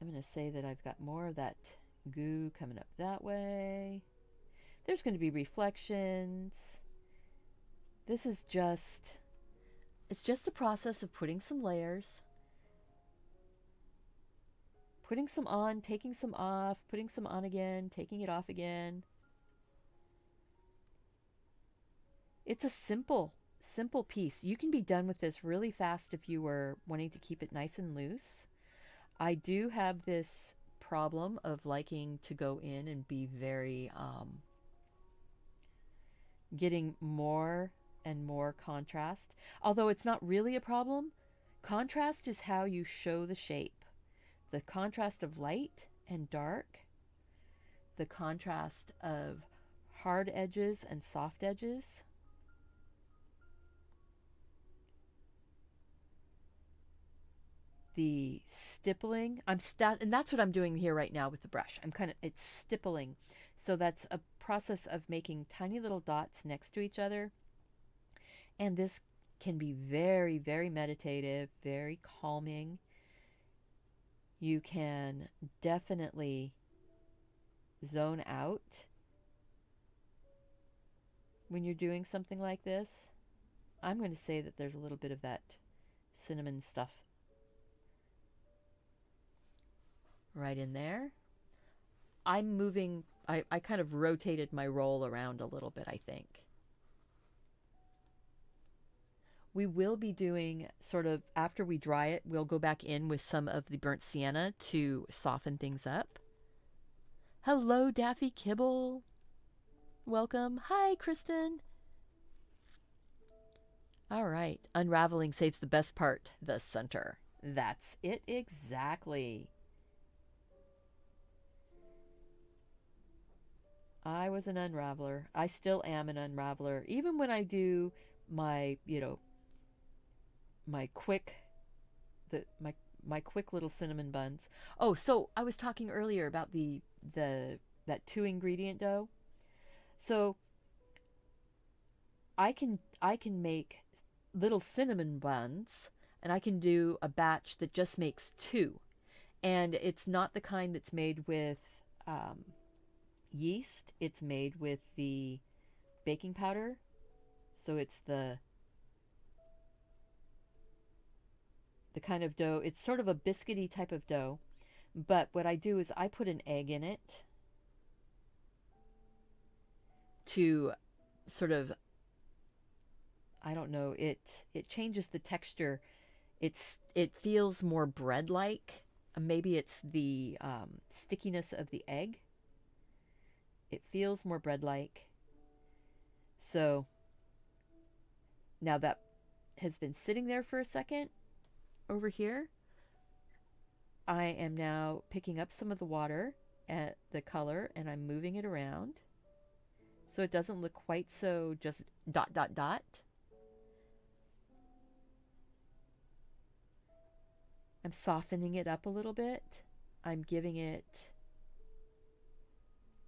I'm going to say that I've got more of that goo coming up that way. There's going to be reflections. This is it's just the process of putting some layers. Putting some on, taking some off, putting some on again, taking it off again. It's a simple piece. You can be done with this really fast if you were wanting to keep it nice and loose. I do have this problem of liking to go in and be very, getting more and more contrast. Although it's not really a problem, Contrast is how you show the shape. The contrast of light and dark, the contrast of hard edges and soft edges. The stippling, and that's what I'm doing here right now with the brush. It's stippling. So that's a process of making tiny little dots next to each other. And this can be very, very meditative, very calming. You can definitely zone out when you're doing something like this. I'm going to say that there's a little bit of that cinnamon stuff right in there. I'm moving, I kind of rotated my roll around a little bit, I think. We will be doing sort of, after we dry it, we'll go back in with some of the burnt sienna to soften things up. Hello, Daffy Kibble. Welcome. Hi, Kristen. All right. Unraveling saves the best part, the center. That's it exactly. I was an unraveler. I still am an unraveler. Even when I do my, my quick my quick little cinnamon buns. Oh, so I was talking earlier about that 2-ingredient dough. So I can make little cinnamon buns, and I can do a batch that just makes 2. And it's not the kind that's made with yeast. It's made with the baking powder. So it's the kind of dough. It's sort of a biscuity type of dough. But what I do is I put an egg in it to sort of, I don't know, it changes the texture. It feels more bread-like. Maybe it's the stickiness of the egg. It feels more bread-like. So now that has been sitting there for a second over here. I am now picking up some of the water at the color, and I'm moving it around so it doesn't look quite so just dot, dot, dot. I'm softening it up a little bit. I'm giving it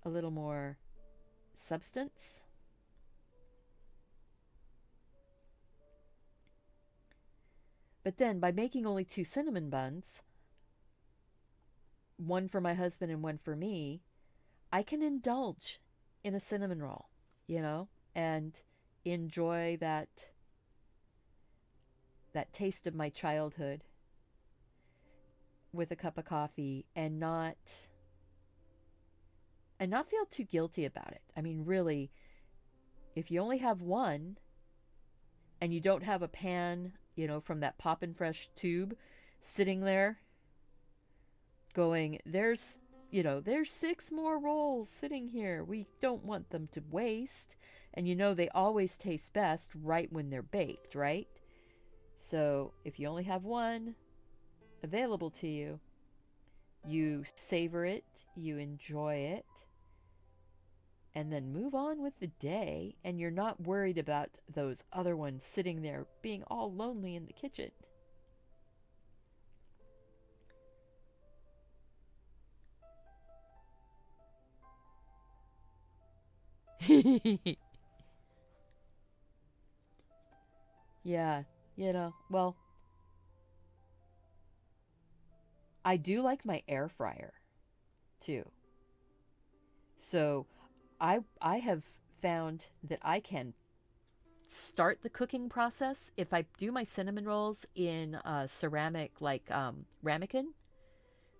a little more substance. But then by making only 2 cinnamon buns, one for my husband and one for me, I can indulge in a cinnamon roll, and enjoy that taste of my childhood with a cup of coffee and not feel too guilty about it. I mean, really, if you only have one and you don't have a pan, from that Poppin' Fresh tube sitting there going, there's 6 more rolls sitting here. We don't want them to waste. And they always taste best right when they're baked, right? So if you only have one available to you, you savor it, you enjoy it, and then move on with the day, and you're not worried about those other ones sitting there being all lonely in the kitchen. Yeah, well, I do like my air fryer too. So I have found that I can start the cooking process if I do my cinnamon rolls in a ceramic, like ramekin,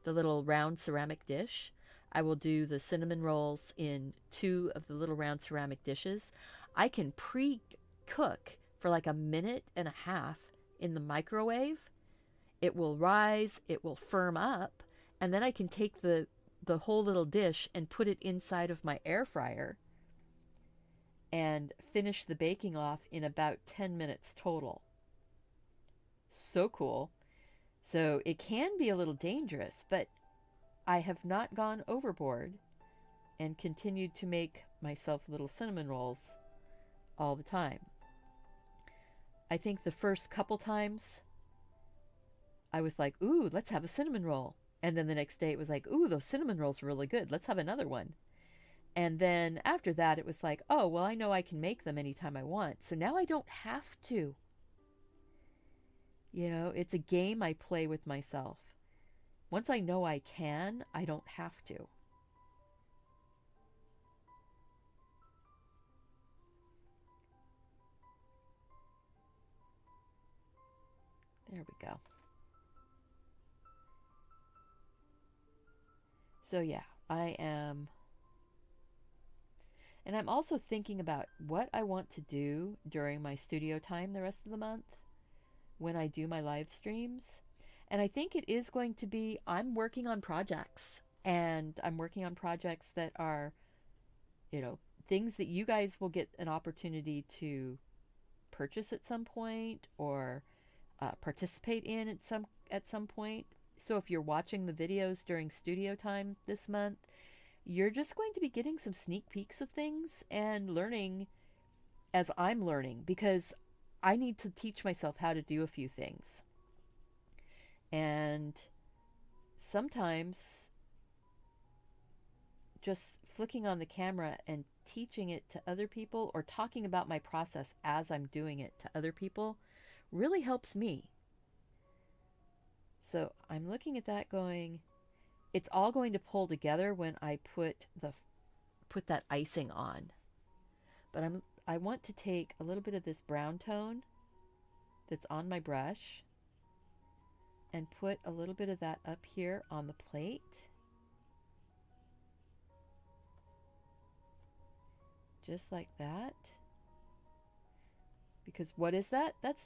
the little round ceramic dish. I will do the cinnamon rolls in 2 of the little round ceramic dishes. I can pre-cook for like a minute and a half in the microwave. It will rise, it will firm up, and then I can take the whole little dish and put it inside of my air fryer and finish the baking off in about 10 minutes total. So cool. So it can be a little dangerous, but I have not gone overboard and continued to make myself little cinnamon rolls all the time. I think the first couple times I was like, ooh, let's have a cinnamon roll. And then the next day it was like, ooh, those cinnamon rolls are really good. Let's have another one. And then after that, it was like, oh, well, I know I can make them anytime I want. So now I don't have to. You know, it's a game I play with myself. Once I know I can, I don't have to. There we go. So yeah, I am. And I'm also thinking about what I want to do during my studio time the rest of the month when I do my live streams. And I think it is going to be, I'm working on projects. And I'm working on projects that are, you know, things that you guys will get an opportunity to purchase at some point or participate in at some point. So if you're watching the videos during studio time this month, you're just going to be getting some sneak peeks of things and learning as I'm learning, because I need to teach myself how to do a few things. And sometimes just flicking on the camera and teaching it to other people or talking about my process as I'm doing it to other people really helps me. So I'm looking at that going, it's all going to pull together when I put that icing on. But I want to take a little bit of this brown tone that's on my brush and put a little bit of that up here on the plate. Just like that. Because what is that? That's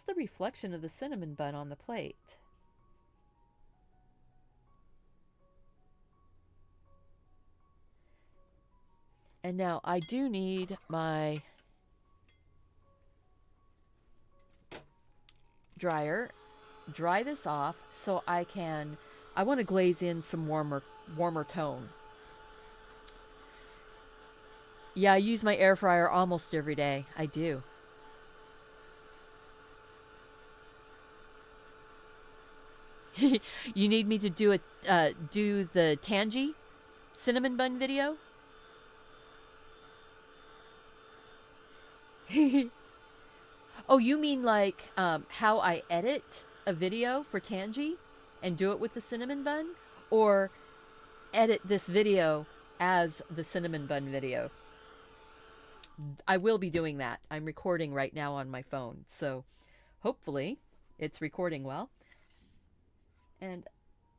the reflection of the cinnamon bun on the plate. And now I do need my dryer. Dry this off so I want to glaze in some warmer tone. Yeah, I use my air fryer almost every day. I do. You need me to do the tangy cinnamon bun video? Oh, you mean like how I edit a video for Tangy and do it with the cinnamon bun? Or edit this video as the cinnamon bun video? I will be doing that. I'm recording right now on my phone, so hopefully it's recording well. And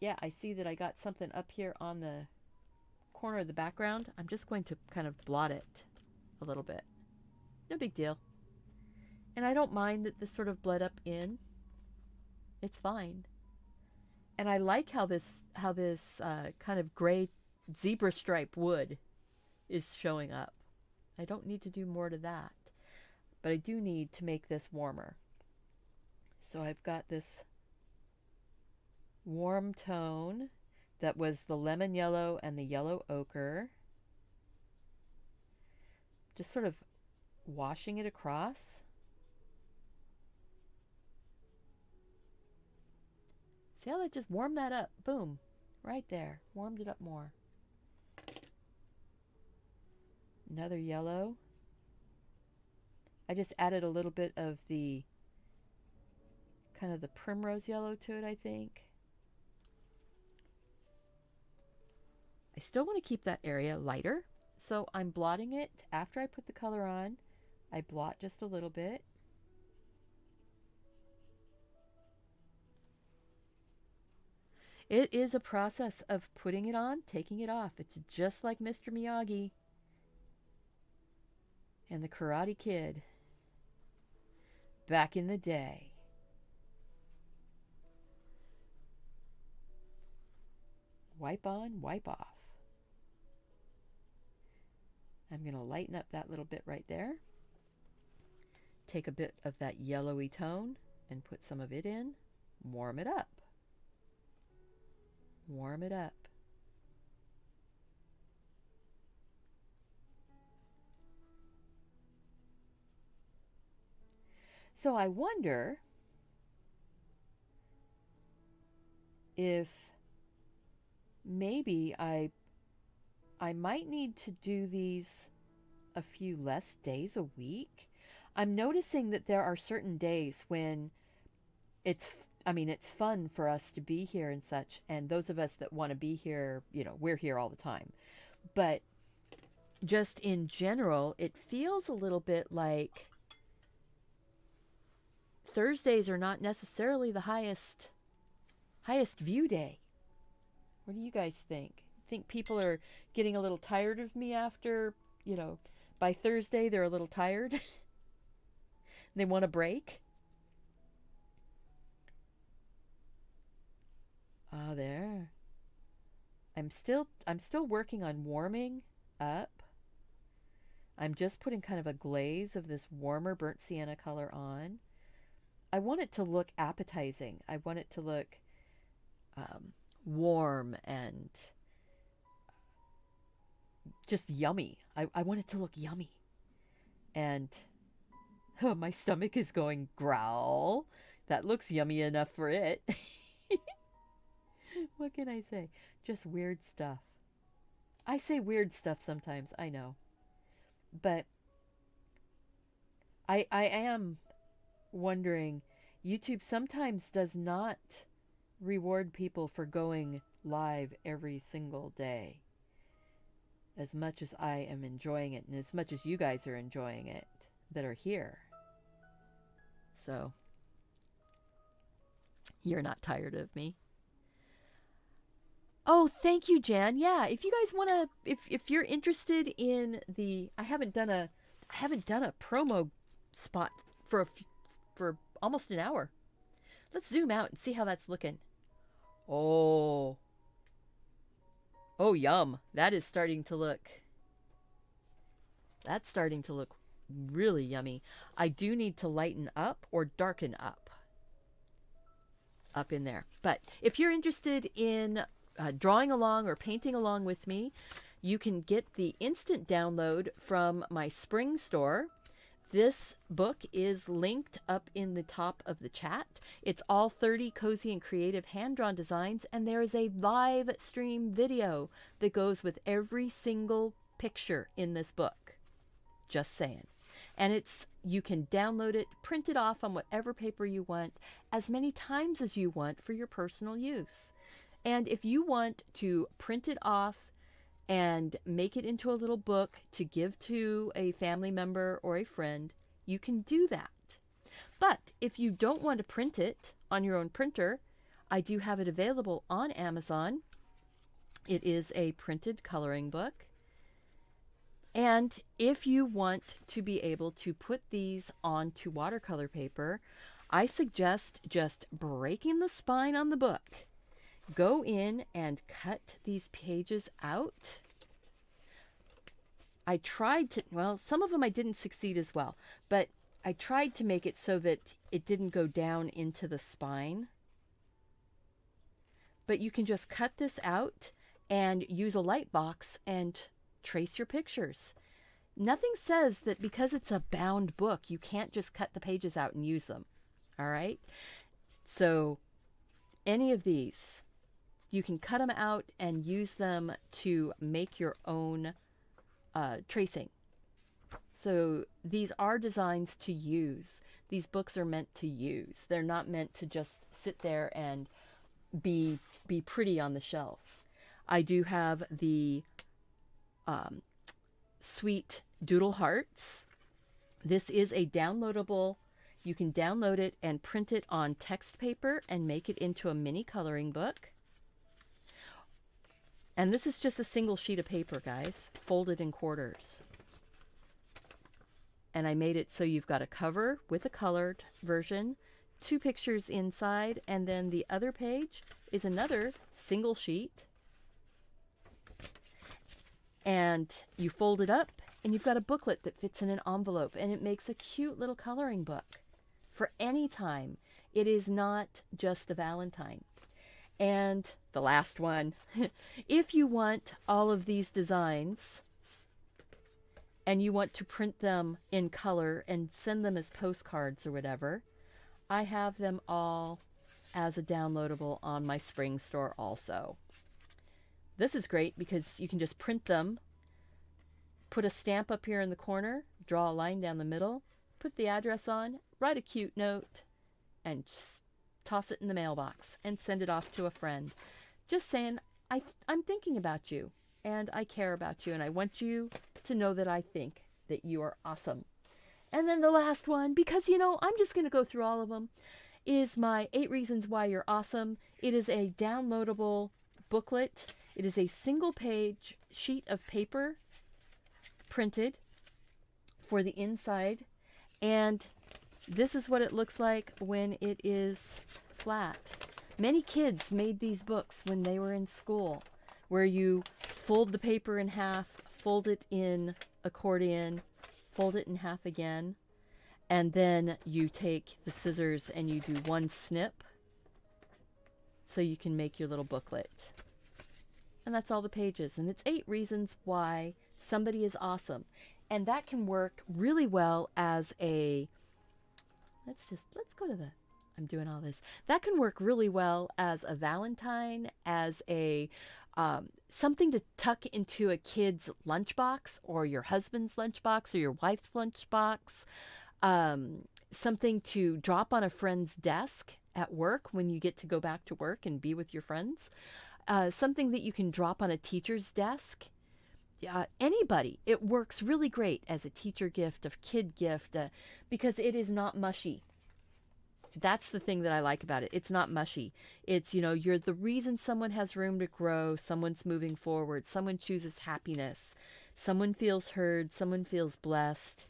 yeah, I see that I got something up here on the corner of the background. I'm just going to kind of blot it a little bit. No big deal. And I don't mind that this sort of bled up in. It's fine. And I like how this kind of gray zebra stripe wood is showing up. I don't need to do more to that, but I do need to make this warmer. So I've got this warm tone that was the lemon yellow and the yellow ochre. Just sort of washing it across. See how that just warmed that up? Boom. Right there. Warmed it up more. Another yellow. I just added a little bit of the kind of the primrose yellow to it, I think. I still want to keep that area lighter, so I'm blotting it after I put the color on. I blot just a little bit. It is a process of putting it on, taking it off. It's just like Mr. Miyagi and the Karate Kid back in the day. Wipe on, wipe off. I'm going to lighten up that little bit right there. Take a bit of that yellowy tone and put some of it in. Warm it up. Warm it up. So I wonder if maybe I might need to do these a few less days a week. I'm noticing that there are certain days when it's fun for us to be here and such, and those of us that want to be here, we're here all the time. But just in general, it feels a little bit like Thursdays are not necessarily the highest view day. What do you guys think? Think people are getting a little tired of me after, by Thursday they're a little tired? They want a break? Ah, there. I'm still working on warming up. I'm just putting kind of a glaze of this warmer burnt sienna color on. I want it to look appetizing. I want it to look warm and just yummy. I want it to look yummy. And my stomach is going growl. That looks yummy enough for it. What can I say? Just weird stuff. I say weird stuff sometimes, I know. But I am wondering, YouTube sometimes does not reward people for going live every single day as much as I am enjoying it and as much as you guys are enjoying it that are here. So you're not tired of me. Oh, thank you, Jan. Yeah, if you guys want to, if you're interested in the, I haven't done a promo spot for almost an hour. Let's zoom out and see how that's looking. Oh, yum. That's starting to look really yummy. I do need to lighten up or darken up in there. But if you're interested in drawing along or painting along with me, you can get the instant download from my spring store. This book is linked up in the top of the chat. It's all 30 cozy and creative hand-drawn designs, and there is a live stream video that goes with every single picture in this book. Just saying. And you can download it, print it off on whatever paper you want, as many times as you want for your personal use. And if you want to print it off and make it into a little book to give to a family member or a friend, you can do that. But if you don't want to print it on your own printer, I do have it available on Amazon. It is a printed coloring book. And if you want to be able to put these onto watercolor paper, I suggest just breaking the spine on the book. Go in and cut these pages out. I tried to, well, some of them I didn't succeed as well, but I tried to make it so that it didn't go down into the spine. But you can just cut this out and use a light box and trace your pictures. Nothing says that because it's a bound book, you can't just cut the pages out and use them. All right? So any of these, you can cut them out and use them to make your own tracing. So these are designs to use. These books are meant to use. They're not meant to just sit there and be pretty on the shelf. I do have the Sweet Doodle Hearts. This is a downloadable. You can download it and print it on text paper and make it into a mini coloring book. And this is just a single sheet of paper, guys, folded in quarters. And I made it so you've got a cover with a colored version, 2 pictures inside, and then the other page is another single sheet. And you fold it up, and you've got a booklet that fits in an envelope, and it makes a cute little coloring book for any time. It is not just a Valentine. And the last one, if you want all of these designs and you want to print them in color and send them as postcards or whatever, I have them all as a downloadable on my spring store also. This is great because you can just print them, put a stamp up here in the corner, draw a line down the middle, put the address on, write a cute note, and just toss it in the mailbox and send it off to a friend. Just saying, I'm thinking about you and I care about you and I want you to know that I think that you are awesome. And then the last one, because I'm just going to go through all of them, is my 8 Reasons Why You're Awesome. It is a downloadable booklet. It is a single page sheet of paper printed for the inside. And this is what it looks like when it is flat. Many kids made these books when they were in school, where you fold the paper in half, fold it in accordion, fold it in half again, and then you take the scissors and you do one snip so you can make your little booklet. And that's all the pages. And it's 8 reasons why somebody is awesome. And that can work really well as a, let's go to the, I'm doing all this. That can work really well as a Valentine, as a, something to tuck into a kid's lunchbox or your husband's lunchbox or your wife's lunchbox. Something to drop on a friend's desk at work when you get to go back to work and be with your friends. Something that you can drop on a teacher's desk. Anybody. It works really great as a teacher gift, a kid gift, because it is not mushy. That's the thing that I like about it. It's not mushy. It's, you're the reason someone has room to grow, someone's moving forward, someone chooses happiness, someone feels heard, someone feels blessed,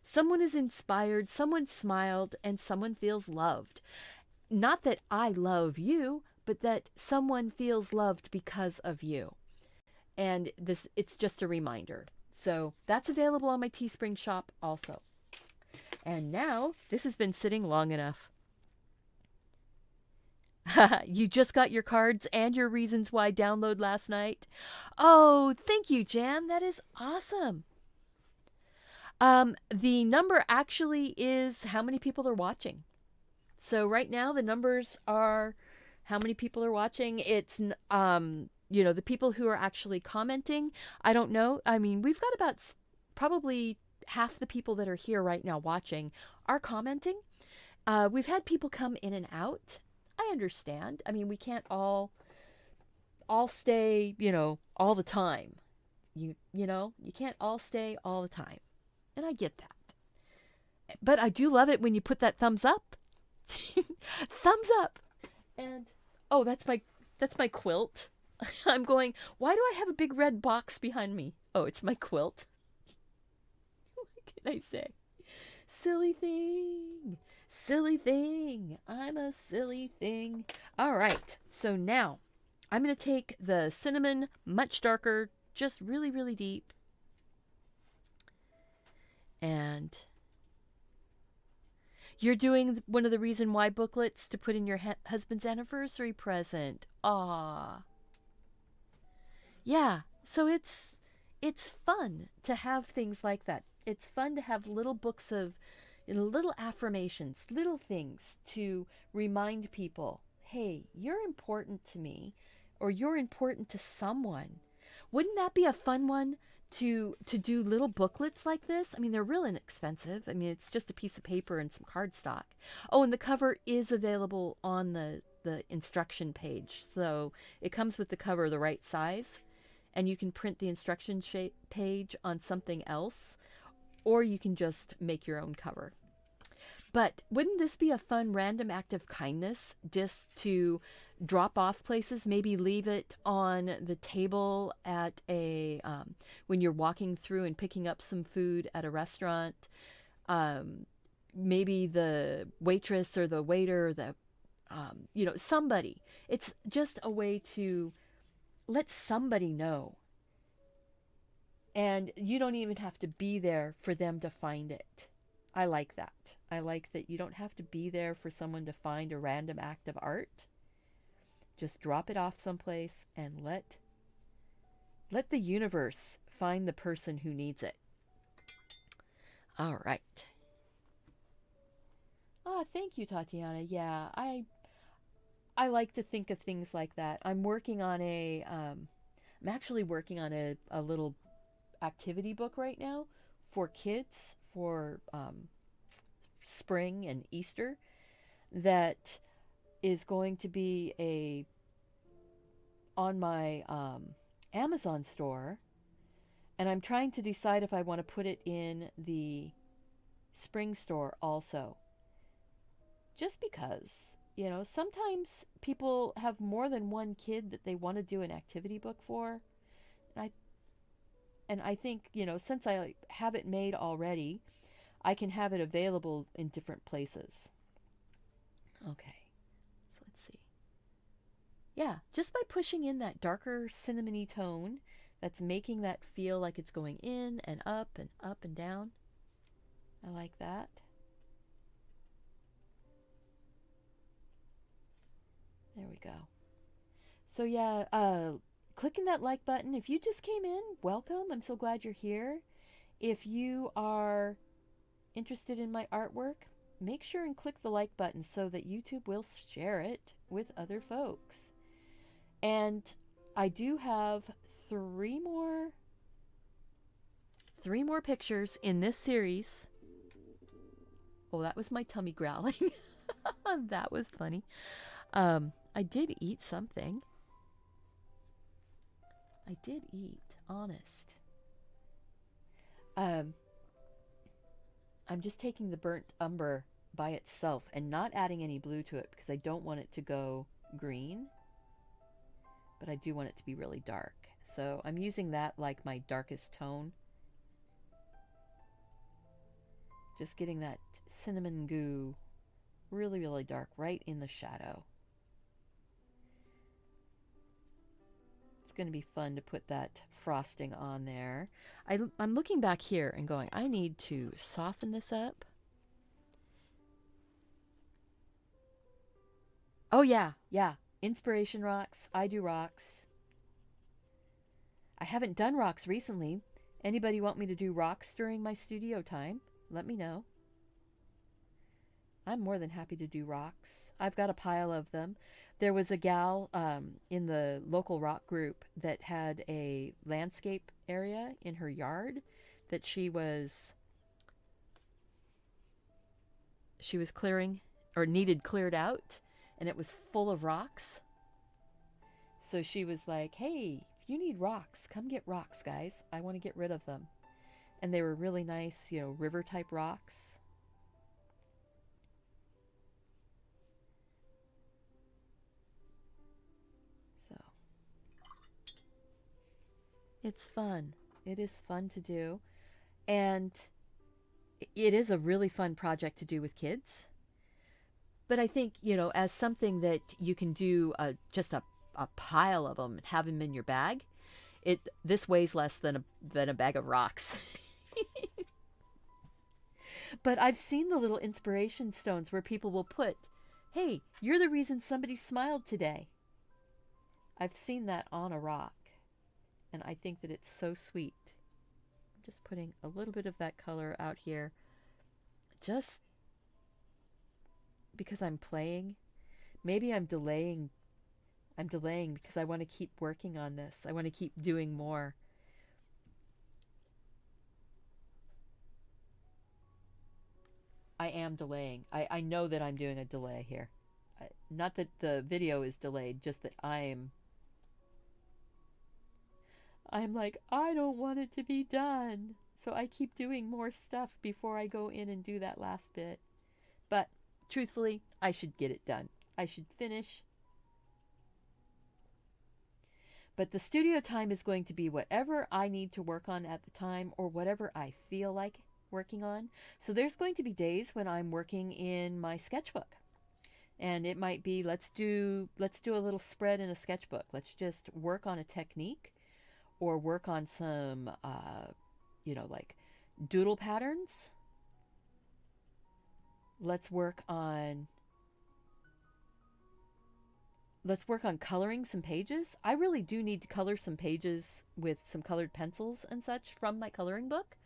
someone is inspired, someone smiled, and someone feels loved. Not that I love you, but that someone feels loved because of you. And it's just a reminder. So that's available on my Teespring shop also. And now, this has been sitting long enough. You just got your cards and your reasons why download last night. Oh, thank you, Jan. That is awesome. The number actually is how many people are watching. So right now the numbers are how many people are watching. It's the people who are actually commenting, I don't know. I mean, we've got about probably half the people that are here right now watching are commenting. We've had people come in and out. I understand. I mean, we can't all stay, all the time. You can't all stay all the time. And I get that. But I do love it when you put that thumbs up. Thumbs up. And oh, that's my quilt. I'm going, why do I have a big red box behind me? Oh, it's my quilt. What can I say? Silly thing. Silly thing. I'm a silly thing. All right. So now I'm going to take the cinnamon, much darker, just really, really deep. And you're doing one of the reason why booklets to put in your husband's anniversary present. Aww. Yeah, so it's fun to have things like that. It's fun to have little books of little affirmations, little things to remind people, hey, you're important to me, or you're important to someone. Wouldn't that be a fun one to do little booklets like this? I mean, they're real inexpensive. I mean, it's just a piece of paper and some cardstock. Oh, and the cover is available on the instruction page. So it comes with the cover the right size. And you can print the instruction page on something else, or you can just make your own cover. But wouldn't this be a fun random act of kindness just to drop off places? Maybe leave it on the table at a when you're walking through and picking up some food at a restaurant. Maybe the waitress or the waiter, somebody. It's just a way to let somebody know. And you don't even have to be there for them to find it. I like that. I like that you don't have to be there for someone to find a random act of art. Just drop it off someplace and let the universe find the person who needs it. All right. Ah, thank you, Tatiana. Yeah, I like to think of things like that. I'm actually working on a little activity book right now for kids for spring and Easter that is going to be on my Amazon store, and I'm trying to decide if I want to put it in the spring store also. Just because, sometimes people have more than one kid that they want to do an activity book for. And I think, since I have it made already, I can have it available in different places. Okay. So let's see. Yeah, just by pushing in that darker cinnamony tone, that's making that feel like it's going in and up and down. I like that. There we go. So yeah, clicking that like button. If you just came in, welcome. I'm so glad you're here. If you are interested in my artwork, make sure and click the like button so that YouTube will share it with other folks. And I do have three more pictures in this series. Oh, that was my tummy growling. That was funny. I did eat something. I did eat, honest. I'm just taking the burnt umber by itself and not adding any blue to it because I don't want it to go green, but I do want it to be really dark. So I'm using that like my darkest tone. Just getting that cinnamon goo really, really dark right in the shadow. It's going to be fun to put that frosting on there. I'm looking back here and going, I need to soften this up. Oh yeah. Inspiration rocks. I do rocks. I haven't done rocks recently. Anybody want me to do rocks during my studio time? Let me know. I'm more than happy to do rocks. I've got a pile of them. There was a gal in the local rock group that had a landscape area in her yard that she was clearing or needed cleared out, and it was full of rocks. So she was like, hey, if you need rocks, come get rocks, guys. I want to get rid of them. And they were really nice, river type rocks. So it's fun. It is fun to do. And it is a really fun project to do with kids. But I think, as something that you can do just a pile of them and have them in your bag, this weighs less than a bag of rocks. But I've seen the little inspiration stones where people will put, hey, you're the reason somebody smiled today. I've seen that on a rock, and I think that it's so sweet. I'm just putting a little bit of that color out here, just because I'm playing. Maybe I'm delaying because I want to keep working on this. I want to keep doing more. I am delaying. I know that I'm doing a delay here. Not that the video is delayed, just that I'm like, I don't want it to be done. So I keep doing more stuff before I go in and do that last bit. But truthfully, I should get it done. I should finish. But the studio time is going to be whatever I need to work on at the time or whatever I feel like working on. So there's going to be days when I'm working in my sketchbook. And it might be, let's do a little spread in a sketchbook. Let's just work on a technique or work on some, like doodle patterns. let's work on coloring some pages. I really do need to color some pages with some colored pencils and such from my coloring book.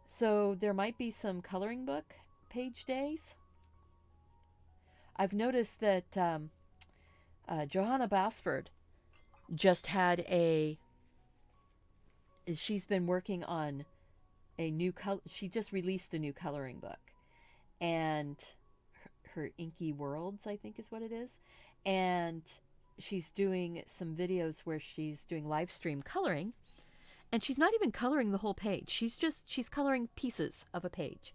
So there might be some coloring book page days. I've noticed that Johanna Basford just had she's been working on she just released a new coloring book. And her Inky Worlds, I think is what it is. And she's doing some videos where she's doing live stream coloring. And she's not even coloring the whole page. She's coloring pieces of a page.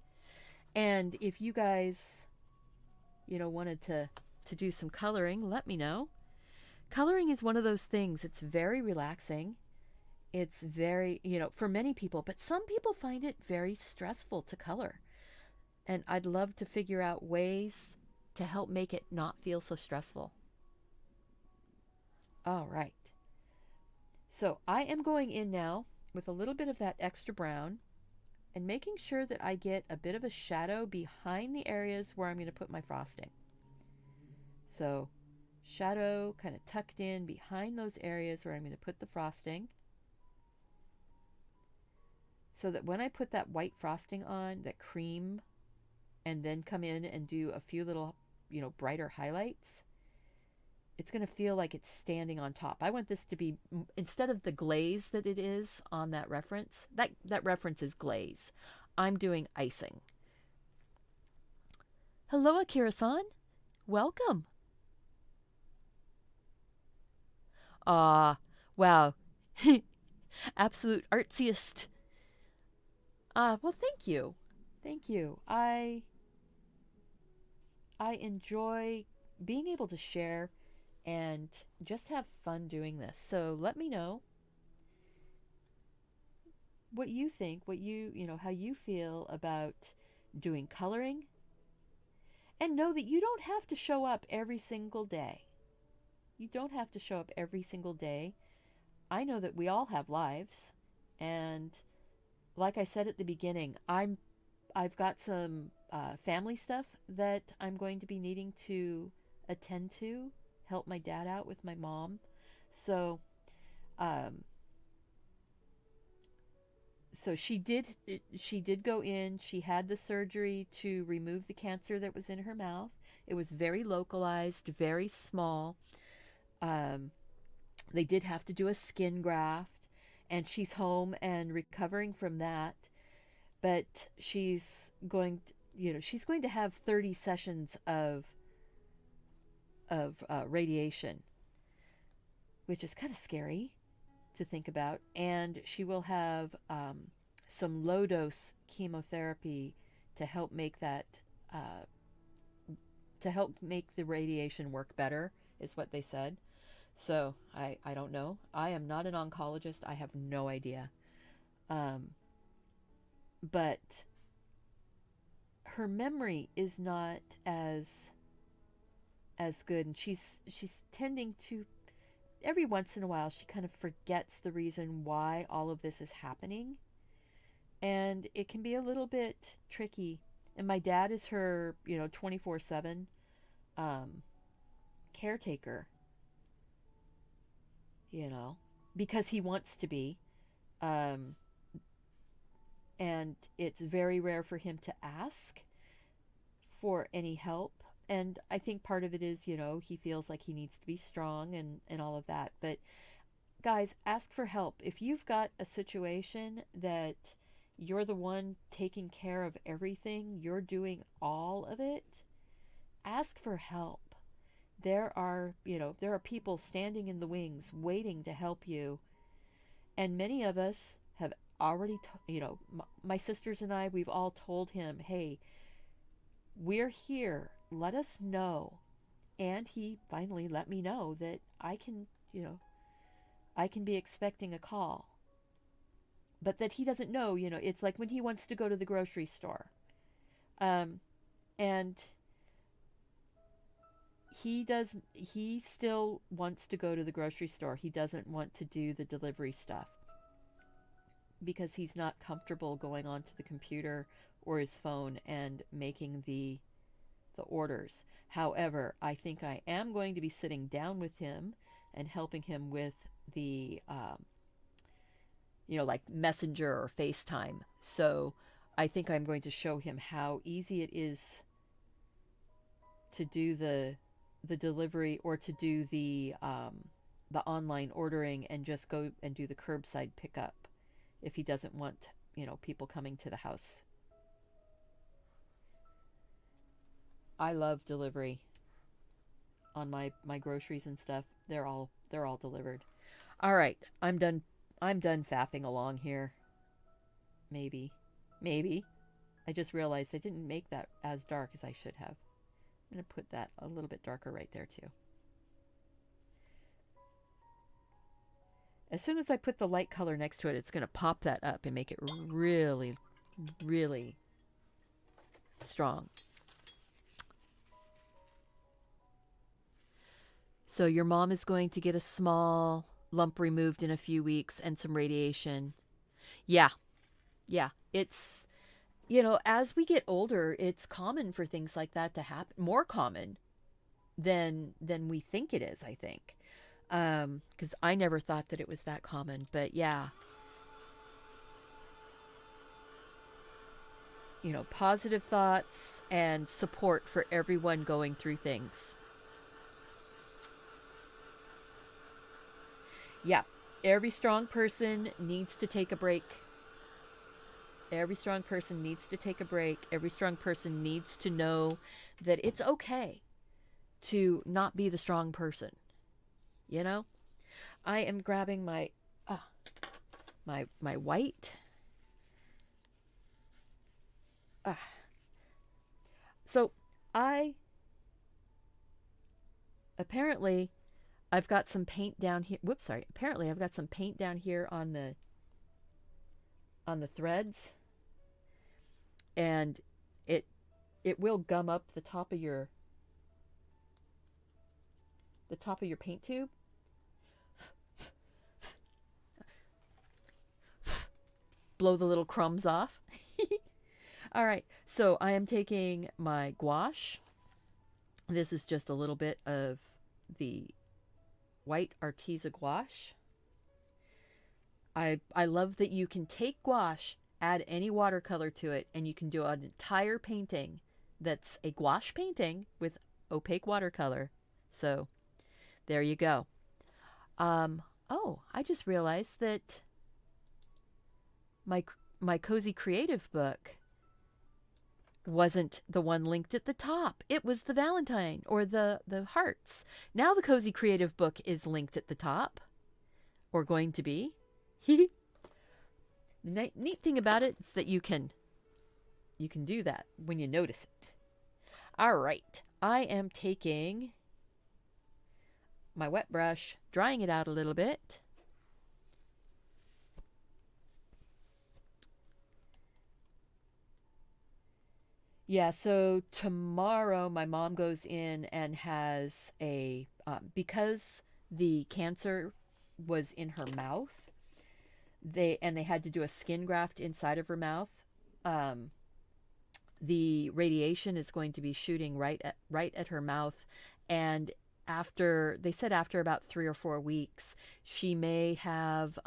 And if you guys, wanted to do some coloring, let me know. Coloring is one of those things. It's very relaxing. It's very, for many people, but some people find it very stressful to color. And I'd love to figure out ways to help make it not feel so stressful. All right. So I am going in now with a little bit of that extra brown and making sure that I get a bit of a shadow behind the areas where I'm going to put my frosting. So shadow kind of tucked in behind those areas where I'm going to put the frosting. So that when I put that white frosting on, that cream, and then come in and do a few little, brighter highlights, it's going to feel like it's standing on top. I want this to be, instead of the glaze that it is on that reference, that reference is glaze. I'm doing icing. Hello, Akira-san. Welcome. Wow. Absolute artsiest. Well, thank you. Thank you. I enjoy being able to share and just have fun doing this. So let me know what you think, how you feel about doing coloring. And know that you don't have to show up every single day. You don't have to show up every single day. I know that we all have lives. And like I said at the beginning, I've got some family stuff that I'm going to be needing to attend to, help my dad out with my mom. So she did go in. She had the surgery to remove the cancer that was in her mouth. It was very localized, very small. They did have to do a skin graft, and she's home and recovering from that. But she's going to have 30 sessions of radiation, which is kind of scary to think about. And she will have some low dose chemotherapy to help make that the radiation work better, is what they said. So I don't know. I am not an oncologist. I have no idea. But her memory is not as good, and she's tending to, every once in a while, she kind of forgets the reason why all of this is happening, and it can be a little bit tricky. And my dad is her 24/7 caretaker, because he wants to be. And it's very rare for him to ask for any help. And I think part of it is, he feels like he needs to be strong and all of that. But guys, ask for help. If you've got a situation that you're the one taking care of everything, you're doing all of it, ask for help. There are people standing in the wings waiting to help you. And many of us have already, my sisters and I, we've all told him, hey, we're here, let us know. And he finally let me know that I can be expecting a call. But that he doesn't know, it's like when he wants to go to the grocery store. And he still wants to go to the grocery store. He doesn't want to do the delivery stuff, because he's not comfortable going onto the computer or his phone and making the the orders. However, I think I am going to be sitting down with him and helping him with the, like Messenger or FaceTime. So I think I'm going to show him how easy it is to do the delivery, or to do the online ordering, and just go and do the curbside pickup if he doesn't want, people coming to the house. I love delivery on my groceries and stuff. They're all delivered. All right, I'm done faffing along here. Maybe. I just realized I didn't make that as dark as I should have. I'm going to put that a little bit darker right there too. As soon as I put the light color next to it, it's going to pop that up and make it really, really strong. So your mom is going to get a small lump removed in a few weeks and some radiation. Yeah. It's, as we get older, it's common for things like that to happen. More common than we think it is, I think. Because I never thought that it was that common. But yeah. Positive thoughts and support for everyone going through things. Yeah, every strong person needs to take a break. Every strong person needs to take a break. Every strong person needs to know that it's okay to not be the strong person. I am grabbing my white. So apparently I've got some paint down here. Whoops, sorry. Apparently I've got some paint down here on the threads, and it will gum up the top of your paint tube. Blow the little crumbs off. All right, so I am taking my gouache. This is just a little bit of the white Arteza gouache. I love that you can take gouache, add any watercolor to it, and you can do an entire painting that's a gouache painting with opaque watercolor. So there you go. Oh, I just realized that my Cozy Creative book wasn't the one linked at the top. It was the Valentine, or the hearts. Now the Cozy Creative book is linked at the top, or going to be. The neat thing about it is that you can do that when you notice it. All right, I am taking my wet brush, drying it out a little bit. Yeah, so tomorrow my mom goes in and has a, because the cancer was in her mouth, they had to do a skin graft inside of her mouth. The radiation is going to be shooting right at her mouth, and they said after about 3 or 4 weeks, she may have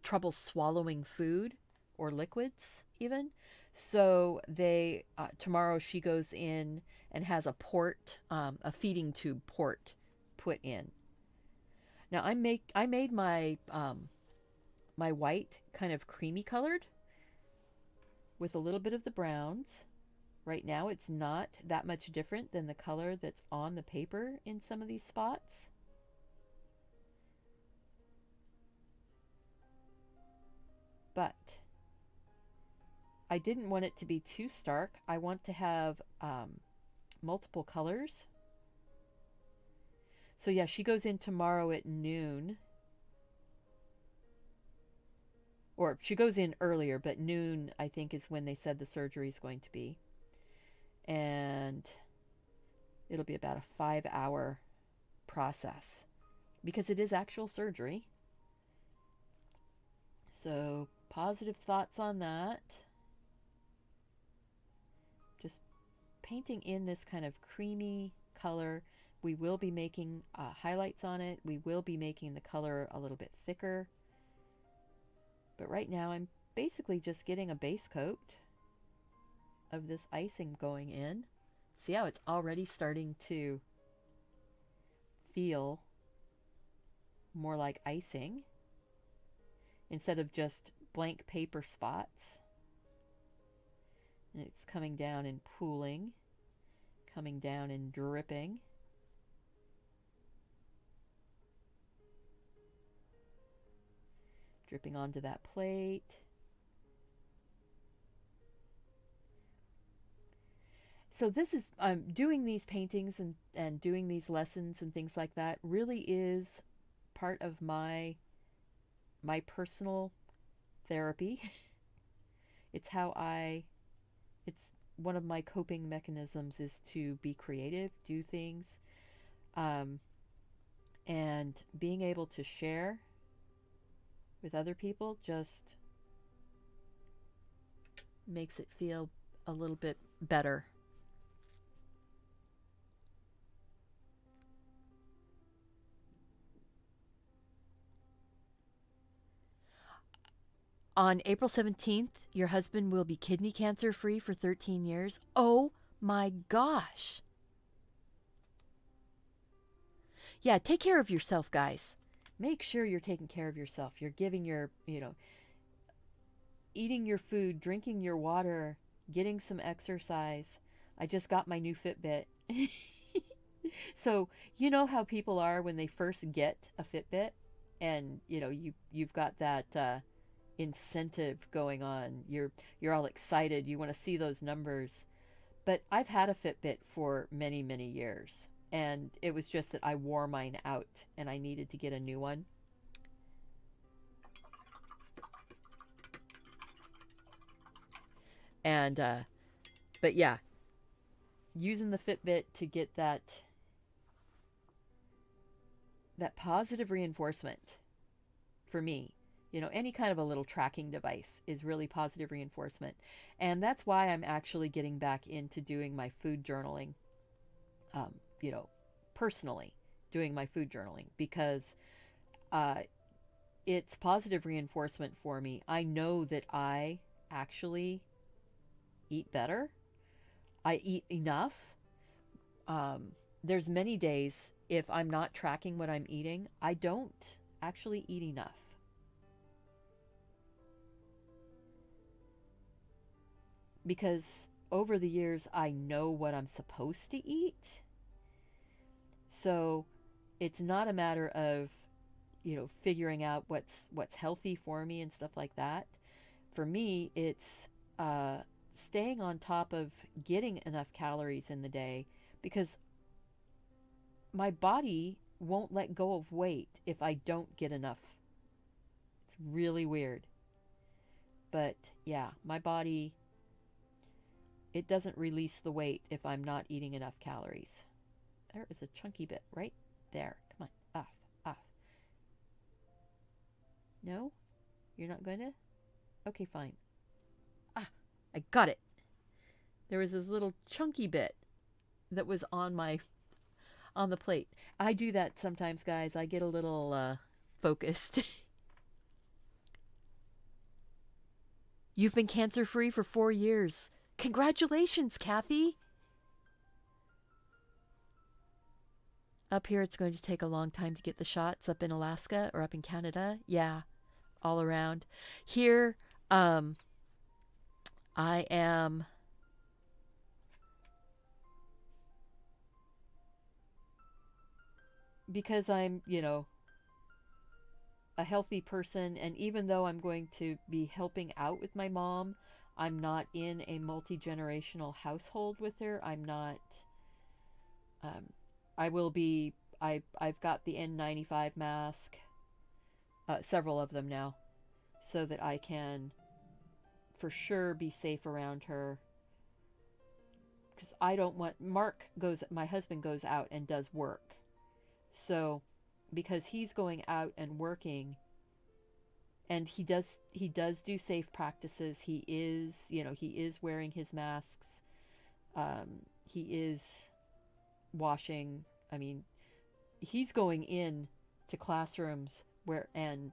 trouble swallowing food or liquids even. So tomorrow she goes in and has a feeding tube port put in. Now I made my my white kind of creamy colored with a little bit of the browns. Right now it's not that much different than the color that's on the paper in some of these spots. But I didn't want it to be too stark. I want to have multiple colors. So yeah, she goes in tomorrow at noon. Or she goes in earlier, but noon, I think, is when they said the surgery is going to be. And it'll be about a 5-hour process, because it is actual surgery. So positive thoughts on that. Just painting in this kind of creamy color. We will be making highlights on it. We will be making the color a little bit thicker. But right now I'm basically just getting a base coat of this icing going in. See how it's already starting to feel more like icing instead of just blank paper spots. And it's coming down and pooling, coming down and dripping. Dripping onto that plate. So this is, doing these paintings and doing these lessons and things like that really is part of my personal therapy. It's one of my coping mechanisms is to be creative, do things, and being able to share with other people just makes it feel a little bit better. On April 17th, your husband will be kidney cancer free for 13 years. Oh my gosh. Yeah, take care of yourself, guys. Make sure you're taking care of yourself. You're giving your, eating your food, drinking your water, getting some exercise. I just got my new Fitbit. So, you know how people are when they first get a Fitbit and, you've got that incentive going on. You're all excited. You want to see those numbers. But I've had a Fitbit for many, many years. And it was just that I wore mine out and I needed to get a new one. And, but yeah, using the Fitbit to get that positive reinforcement for me. Any kind of a little tracking device is really positive reinforcement. And that's why I'm actually getting back into doing my food journaling, personally doing my food journaling, because it's positive reinforcement for me. I know that I actually eat better. I eat enough. There's many days if I'm not tracking what I'm eating, I don't actually eat enough. Because over the years, I know what I'm supposed to eat. So it's not a matter of, figuring out what's healthy for me and stuff like that. For me, it's staying on top of getting enough calories in the day, because my body won't let go of weight if I don't get enough. It's really weird. But yeah, my body, it doesn't release the weight if I'm not eating enough calories. There is a chunky bit right there. Come on, off. No? You're not going to? Okay, fine. I got it. There was this little chunky bit that was on the plate. I do that sometimes, guys. I get a little focused. You've been cancer-free for 4 years. Congratulations, Kathy. Up here, it's going to take a long time to get the shots. Up in Alaska or up in Canada, yeah, all around. Here, I am because I'm, a healthy person, and even though I'm going to be helping out with my mom, I'm not in a multi-generational household with her. I'm not, I will be, I've got the N95 mask, several of them now, so that I can for sure be safe around her. Because I don't want, my husband goes out and does work. So, because he's going out and working, and he does do safe practices. He is, he is wearing his masks. he is washing. I mean, he's going in to classrooms where and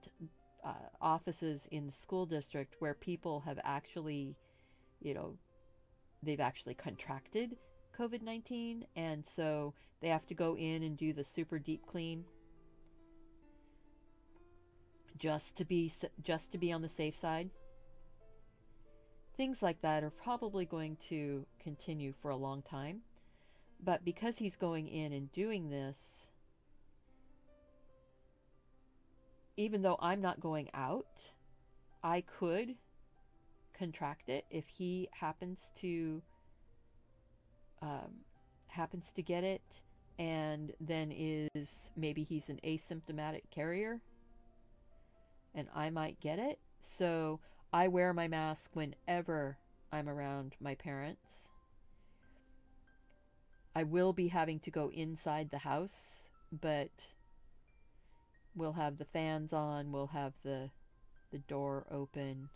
offices in the school district where people have actually, you know, they've actually contracted COVID-19, and so they have to go in and do the super deep clean just to be on the safe side. Things like that are probably going to continue for a long time. But because he's going in and doing this, even though I'm not going out, I could contract it if he happens to get it, and then maybe he's an asymptomatic carrier and I might get it. So I wear my mask whenever I'm around my parents. I will be having to go inside the house, but we'll have the fans on, we'll have the door open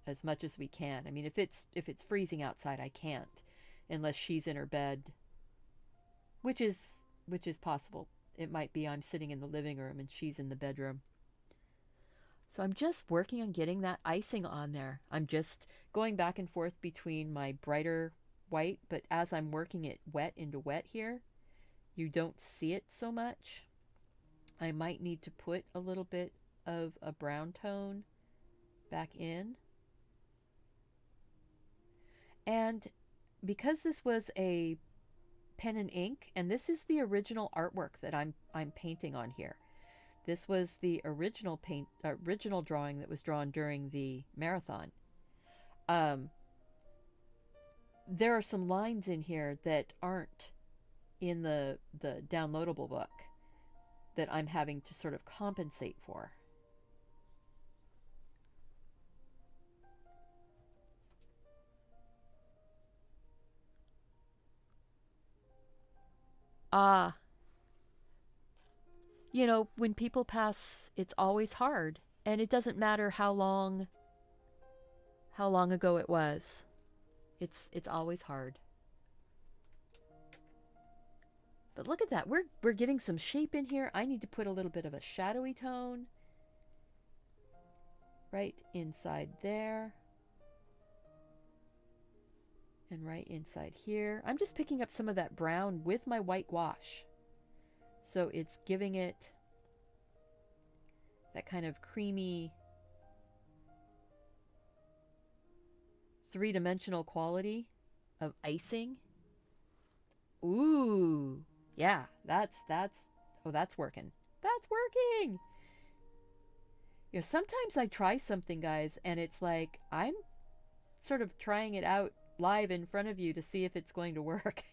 as much as we can. I mean, if it's freezing outside, I can't unless she's in her bed, which is possible. It might be I'm sitting in the living room and she's in the bedroom. So I'm just working on getting that icing on there. I'm just going back and forth between my brighter white, but as I'm working it wet into wet here, you don't see it so much. I might need to put a little bit of a brown tone back in. And because this was a pen and ink, and this is the original artwork that I'm painting on here. This was the original drawing that was drawn during the marathon. There are some lines in here that aren't in the downloadable book that I'm having to sort of compensate for. You know, when people pass, it's always hard, and it doesn't matter how long ago it was. It's always hard. But look at that. We're getting some shape in here. I need to put a little bit of a shadowy tone right inside there. And right inside here. I'm just picking up some of that brown with my white gouache. So it's giving it that kind of creamy, three-dimensional quality of icing. Ooh, yeah, that's working. That's working. You know, sometimes I try something, guys, and it's like I'm sort of trying it out live in front of you to see if it's going to work.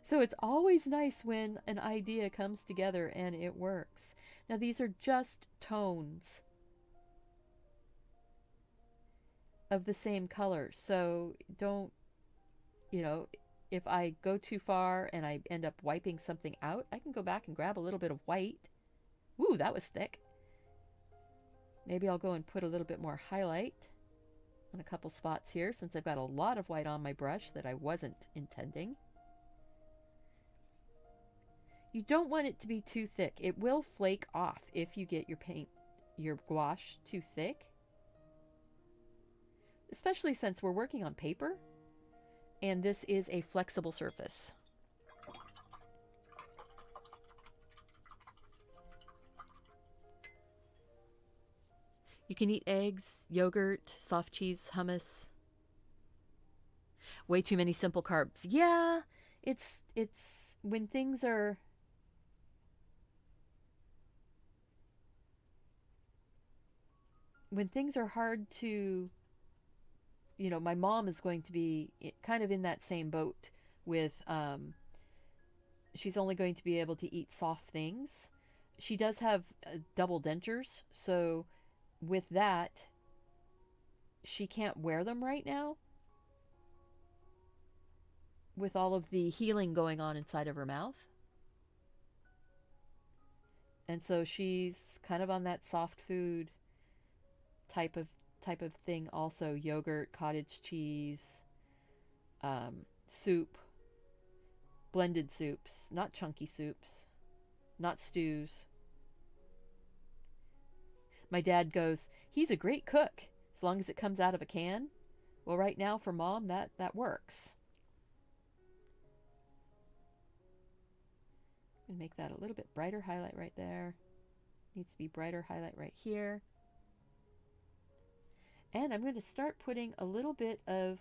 So it's always nice when an idea comes together and it works. Now these are just tones of the same color. So don't, you know, if I go too far and I end up wiping something out, I can go back and grab a little bit of white. Ooh, that was thick. Maybe I'll go and put a little bit more highlight on a couple spots here since I've got a lot of white on my brush that I wasn't intending. You don't want it to be too thick. It will flake off if you get your gouache too thick. Especially since we're working on paper and this is a flexible surface. You can eat eggs, yogurt, soft cheese, hummus. Way too many simple carbs. Yeah, it's when things are hard to, you know, my mom is going to be kind of in that same boat with, she's only going to be able to eat soft things. She does have double dentures, so with that, she can't wear them right now with all of the healing going on inside of her mouth. And so she's kind of on that soft food type of thing also. Yogurt, cottage cheese, soup, blended soups, not chunky soups, not stews. My dad goes, he's a great cook as long as it comes out of a can. Well, right now for Mom, that works. I'm gonna make that a little bit brighter highlight right there. Needs to be brighter highlight right here. And I'm going to start putting a little bit of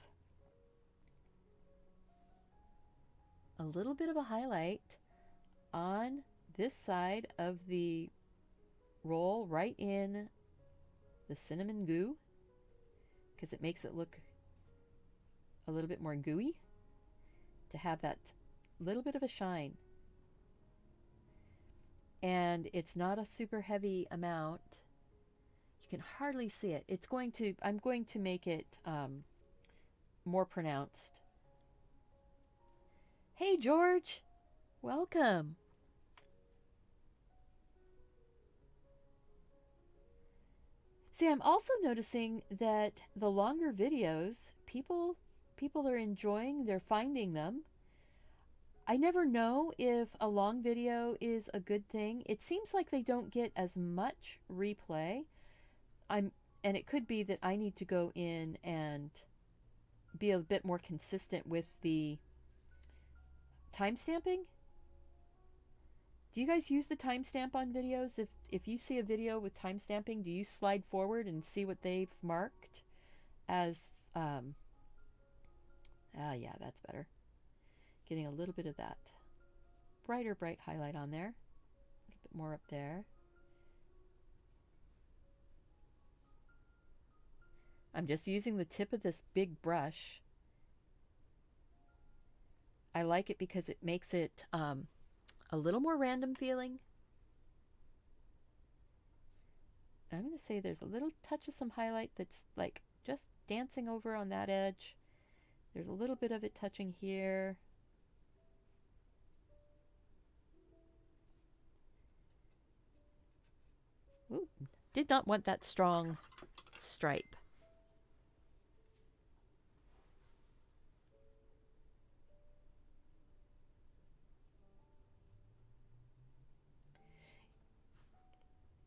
a highlight on this side of the roll, right in the cinnamon goo, because it makes it look a little bit more gooey, to have that little bit of a shine. And it's not a super heavy amount. You can hardly see it. I'm going to make it more pronounced. Hey, George, welcome. See, I'm also noticing that the longer videos, people are enjoying, they're finding them. I never know if a long video is a good thing. It seems like they don't get as much replay. And it could be that I need to go in and be a bit more consistent with the timestamping. Do you guys use the timestamp on videos? If you see a video with timestamping, do you slide forward and see what they've marked as yeah, that's better. Getting a little bit of that bright highlight on there. A little bit more up there. I'm just using the tip of this big brush. I like it because it makes it a little more random feeling. And I'm going to say there's a little touch of some highlight that's like just dancing over on that edge. There's a little bit of it touching here. Ooh, did not want that strong stripe.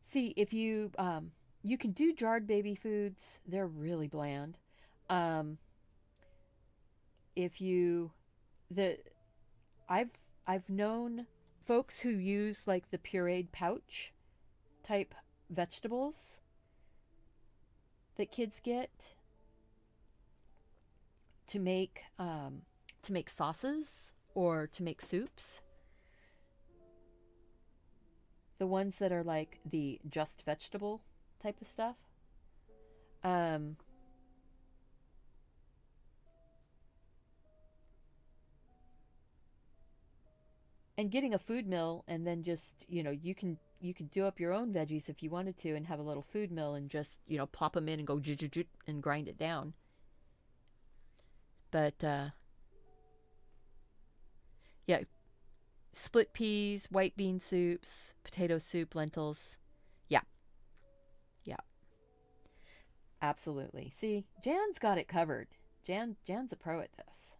See, if you you can do jarred baby foods, they're really bland. If you I've known folks who use like the pureed pouch type vegetables that kids get to make sauces or to make soups. The ones that are like the just vegetable type of stuff. And getting a food mill, and then just, you can do up your own veggies if you wanted to, and have a little food mill and just, plop them in and go and grind it down. But yeah, split peas, white bean soups, potato soup, lentils. Yeah. Absolutely. See, Jan's got it covered. Jan's a pro at this.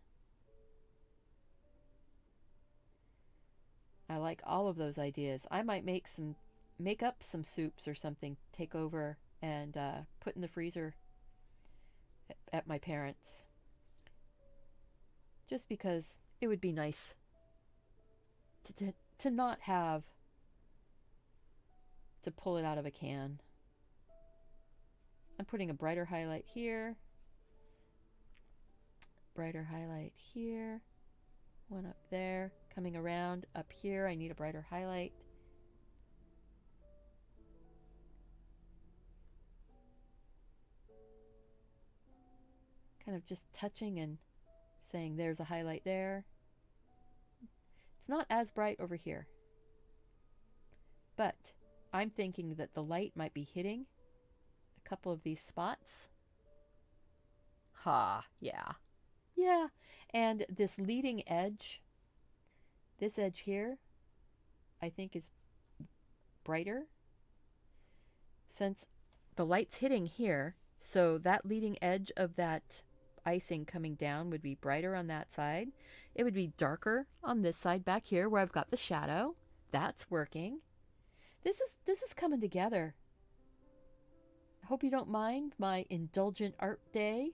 I like all of those ideas. I might make up some soups or something, take over and put in the freezer at my parents'. Just because it would be nice to not have to pull it out of a can. I'm putting a brighter highlight here. Brighter highlight here. One up there. Coming around up here, I need a brighter highlight. Kind of just touching and saying there's a highlight there. It's not as bright over here. But I'm thinking that the light might be hitting a couple of these spots. Yeah. Yeah. And this leading edge, this edge here, I think is brighter. Since the light's hitting here, so that leading edge of that icing coming down would be brighter on that side. It would be darker on this side back here where I've got the shadow. That's working. This is coming together. I hope you don't mind my indulgent art day.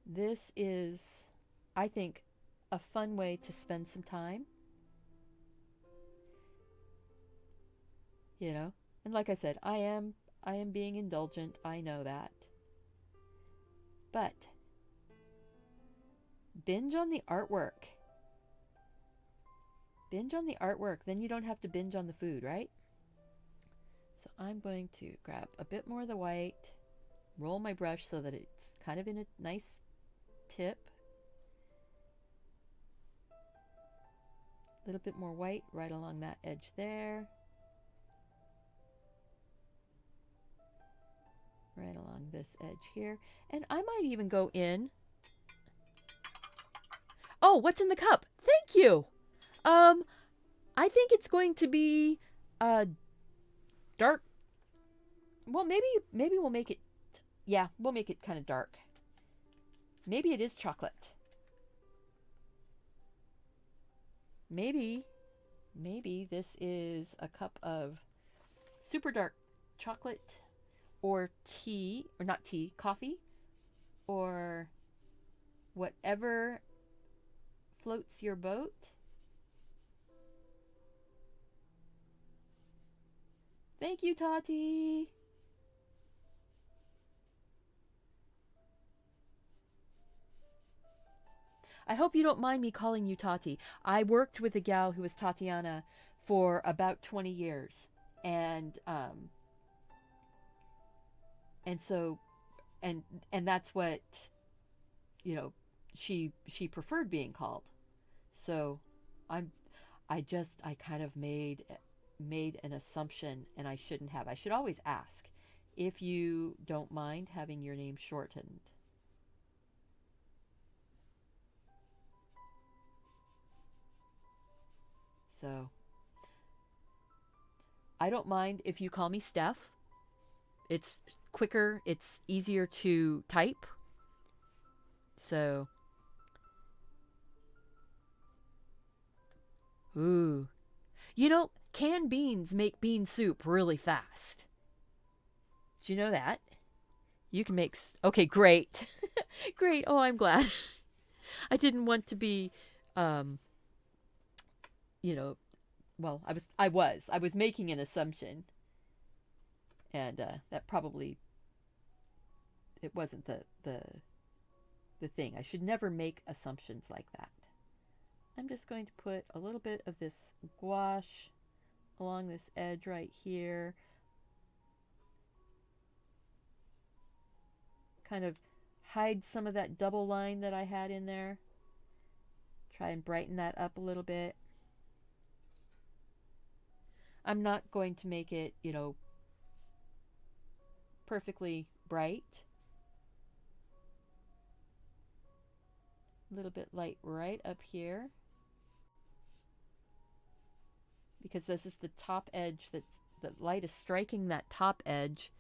This is, I think, a fun way to spend some time. You know, and like I said, I am being indulgent. I know that. But binge on the artwork. Binge on the artwork, then you don't have to binge on the food, right? So I'm going to grab a bit more of the white, roll my brush so that it's kind of in a nice tip. A little bit more white right along that edge there. Right along this edge here. And I might even go in. Oh, what's in the cup? Thank you. I think it's going to be dark. Well, maybe we'll make it, yeah, we'll make it kind of dark. Maybe it is chocolate. Maybe this is a cup of super dark chocolate or tea, or not tea, coffee, or whatever floats your boat. Thank you, Tati. I hope you don't mind me calling you Tati. I worked with a gal who was Tatiana for about 20 years. And so that's what, you know, she preferred being called. So I kind of made an assumption, and I shouldn't have. I should always ask if you don't mind having your name shortened. So I don't mind if you call me Steph. It's quicker, it's easier to type. So, ooh. You know, canned beans make bean soup really fast. Did you know that? You can make... Okay, great. Great. Oh, I'm glad. I didn't want to be, you know, well, I was making an assumption. And that probably, it wasn't the thing. I should never make assumptions like that. I'm just going to put a little bit of this gouache along this edge right here. Kind of hide some of that double line that I had in there. Try and brighten that up a little bit. I'm not going to make it, you know, perfectly bright. A little bit light right up here. Because this is the top edge, that's the light is striking that top edge.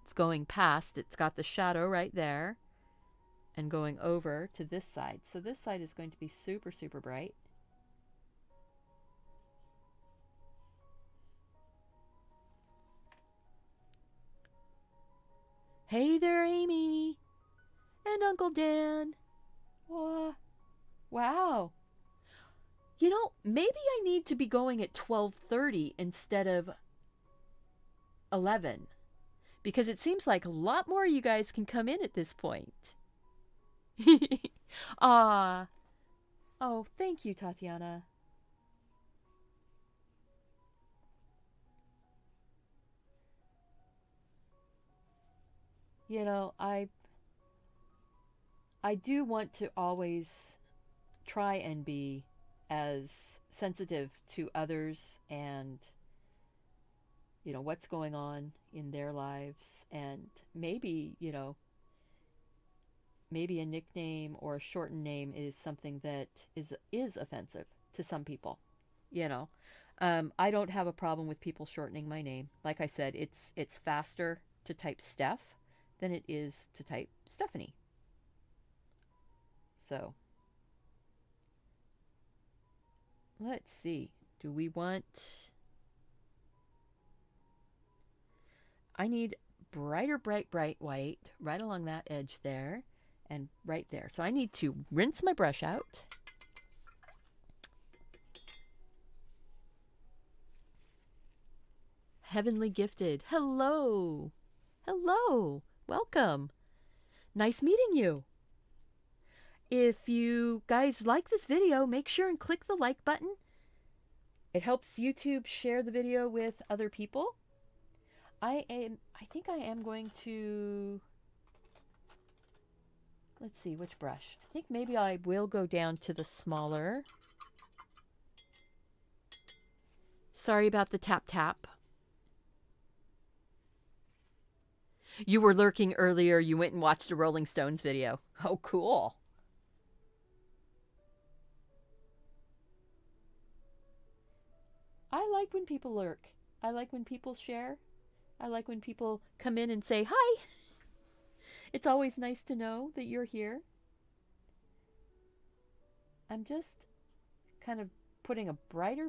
It's going past, it's got the shadow right there, and going over to this side. So this side is going to be super, super bright. Hey there, Amy! And Uncle Dan! Wow! You know, maybe I need to be going at 12:30 instead of 11. Because it seems like a lot more of you guys can come in at this point. Ah. Oh, thank you, Tatiana. You know, I do want to always try and be as sensitive to others and, you know, what's going on in their lives. And maybe, you know, maybe a nickname or a shortened name is something that is offensive to some people, you know. I don't have a problem with people shortening my name. Like I said, it's faster to type Steph than it is to type Stephanie. So let's see. Do we want... I need bright white right along that edge there and right there. So I need to rinse my brush out. Heavenly Gifted. Hello. Hello. Welcome. Nice meeting you. If you guys like this video, make sure and click the like button. It helps YouTube share the video with other people. I think I am going to, let's see, which brush? I think maybe I will go down to the smaller. Sorry about the tap tap. You were lurking earlier. You went and watched a Rolling Stones video. Oh, cool. I like when people lurk. I like when people share. I like when people come in and say, hi. It's always nice to know that you're here. I'm just kind of putting a bright.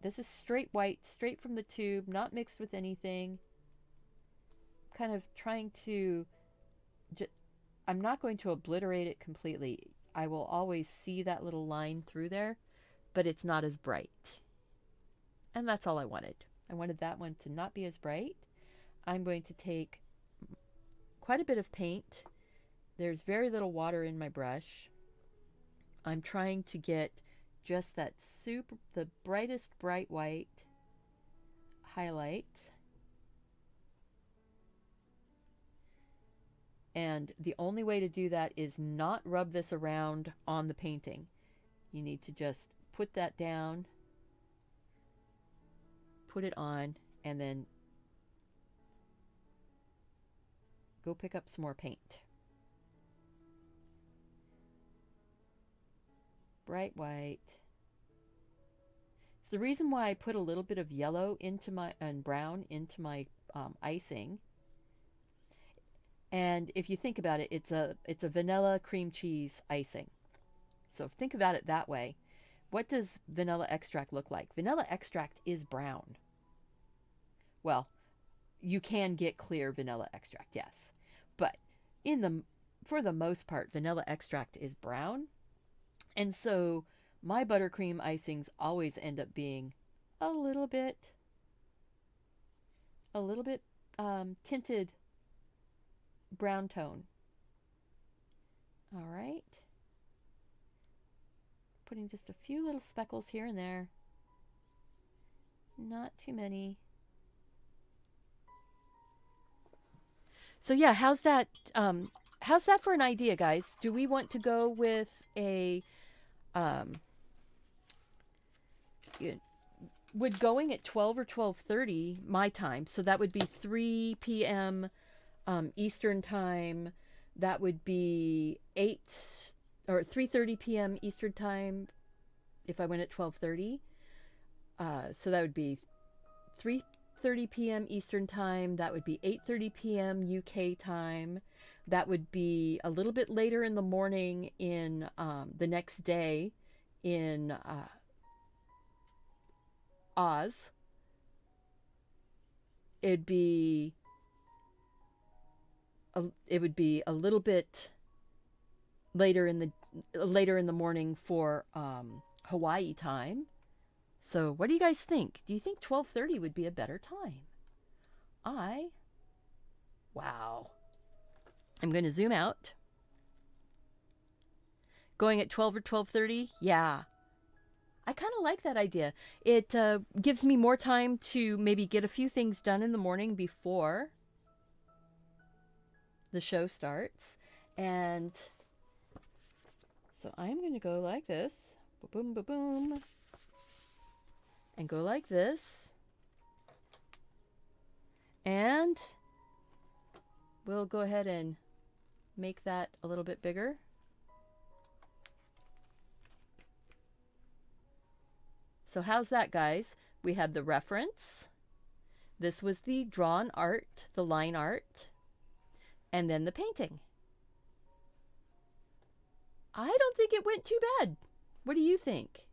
This is straight white, straight from the tube, not mixed with anything. Kind of trying to, I'm not going to obliterate it completely. I will always see that little line through there, but it's not as bright. And that's all I wanted. I wanted that one to not be as bright. I'm going to take quite a bit of paint. There's very little water in my brush. I'm trying to get just that the brightest bright white highlight. And the only way to do that is not rub this around on the painting. You need to just put that down, put it on, and then go pick up some more paint. Bright white. It's the reason why I put a little bit of yellow into my and brown into my icing. And if you think about it, it's a vanilla cream cheese icing. So think about it that way. What does vanilla extract look like? Vanilla extract is brown. Well, you can get clear vanilla extract, yes. But for the most part, vanilla extract is brown. And so my buttercream icings always end up being a little bit tinted brown tone. All right. Putting just a few little speckles here and there. Not too many. So yeah, how's that for an idea, guys? Do we want to go with a would going at 12 or 12:30 my time, so that would be 3 p.m. Eastern time. That would be 3:30 p.m. Eastern time if I went at 12:30. So that would be 3:30 p.m. Eastern time. That would be 8:30 p.m. UK time. That would be a little bit later in the morning in the next day in Oz. It would be a little bit later in the morning for Hawaii time. So what do you guys think? Do you think 12:30 would be a better time? Wow. I'm going to zoom out. Going at 12 or 12:30? Yeah. I kind of like that idea. It gives me more time to maybe get a few things done in the morning before the show starts. And so I'm going to go like this. Boom, boom, boom. And go like this. And we'll go ahead and make that a little bit bigger. So how's that, guys? We had the reference. This was the drawn art, the line art. and then the painting. I don't think it went too bad. What do you think?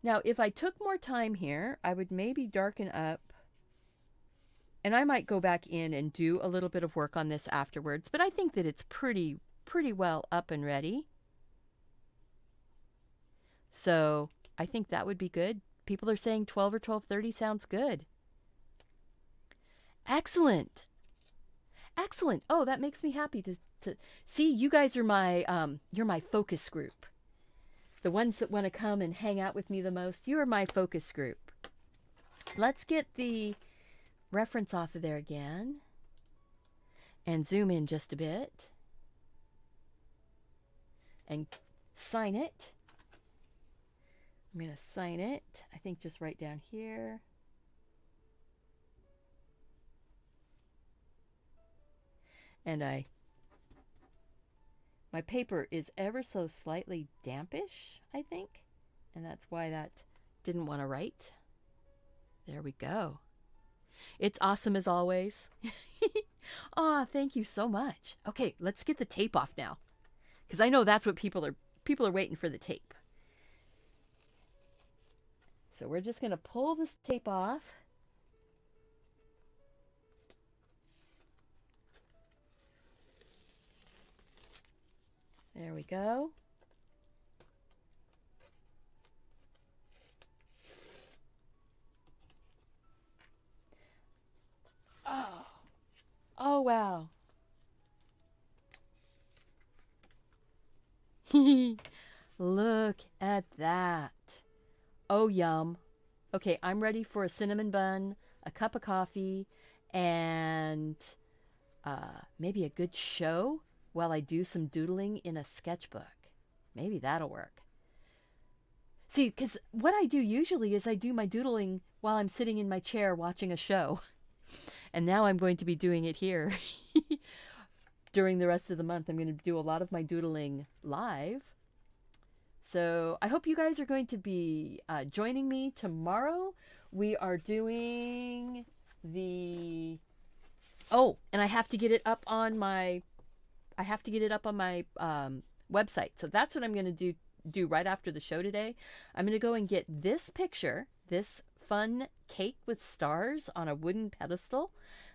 Now, if I took more time here, I would maybe darken up, and I might go back in and do a little bit of work on this afterwards, but I think that it's pretty well up and ready. So I think that would be good. People are saying 12 or 12:30 sounds good. Excellent. Excellent. Oh, that makes me happy to see you guys are you're my focus group. The ones that want to come and hang out with me the most, you are my focus group. Let's get the reference off of there again and zoom in just a bit and sign it. I'm going to sign it, I think just right down here. And my paper is ever so slightly dampish, I think. And that's why that didn't want to write. There we go. It's awesome as always. Aw, thank you so much. Okay, let's get the tape off now. Because I know that's what people are waiting for, the tape. So we're just going to pull this tape off. There we go. Oh. Oh, wow. Look at that. Oh, yum. Okay, I'm ready for a cinnamon bun, a cup of coffee, and maybe a good show while I do some doodling in a sketchbook. Maybe that'll work. See, because what I do usually is I do my doodling while I'm sitting in my chair watching a show. And now I'm going to be doing it here. During the rest of the month, I'm going to do a lot of my doodling live. So I hope you guys are going to be joining me tomorrow. We are doing the... Oh, and I have to get it up on my... website. So that's what I'm going to do right after the show today. I'm going to go and get this picture, this fun cake with stars on a wooden pedestal.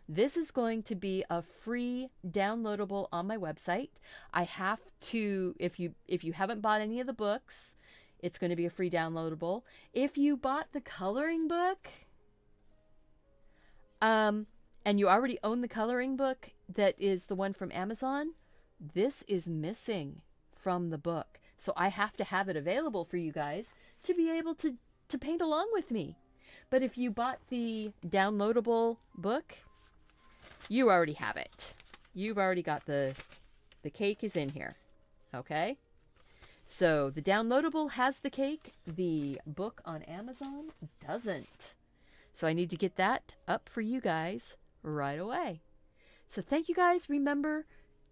This is going to be a free downloadable on my website. I have to, if you haven't bought any of the books, it's going to be a free downloadable. If you bought the coloring book, and you already own the coloring book that is the one from Amazon, this is missing from the book. So I have to have it available for you guys to be able to paint along with me. But if you bought the downloadable book, you already have it. You've already got the cake is in here. Okay? So the downloadable has the cake. The book on Amazon doesn't. So I need to get that up for you guys right away. So thank you guys. Remember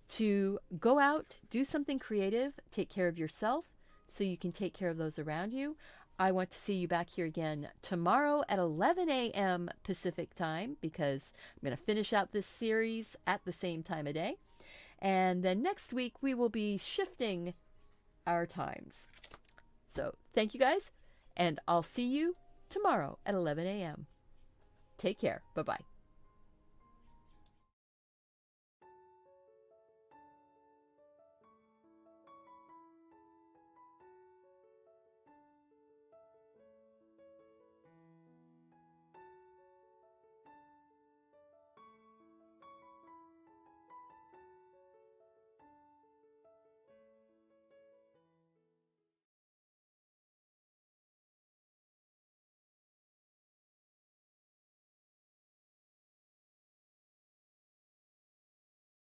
to go out, do something creative, take care of yourself so you can take care of those around you. I want to see you back here again tomorrow at 11 a.m. Pacific time, because I'm going to finish out this series at the same time of day. And then next week we will be shifting our times. So thank you guys, and I'll see you tomorrow at 11 a.m. Take care. Bye-bye.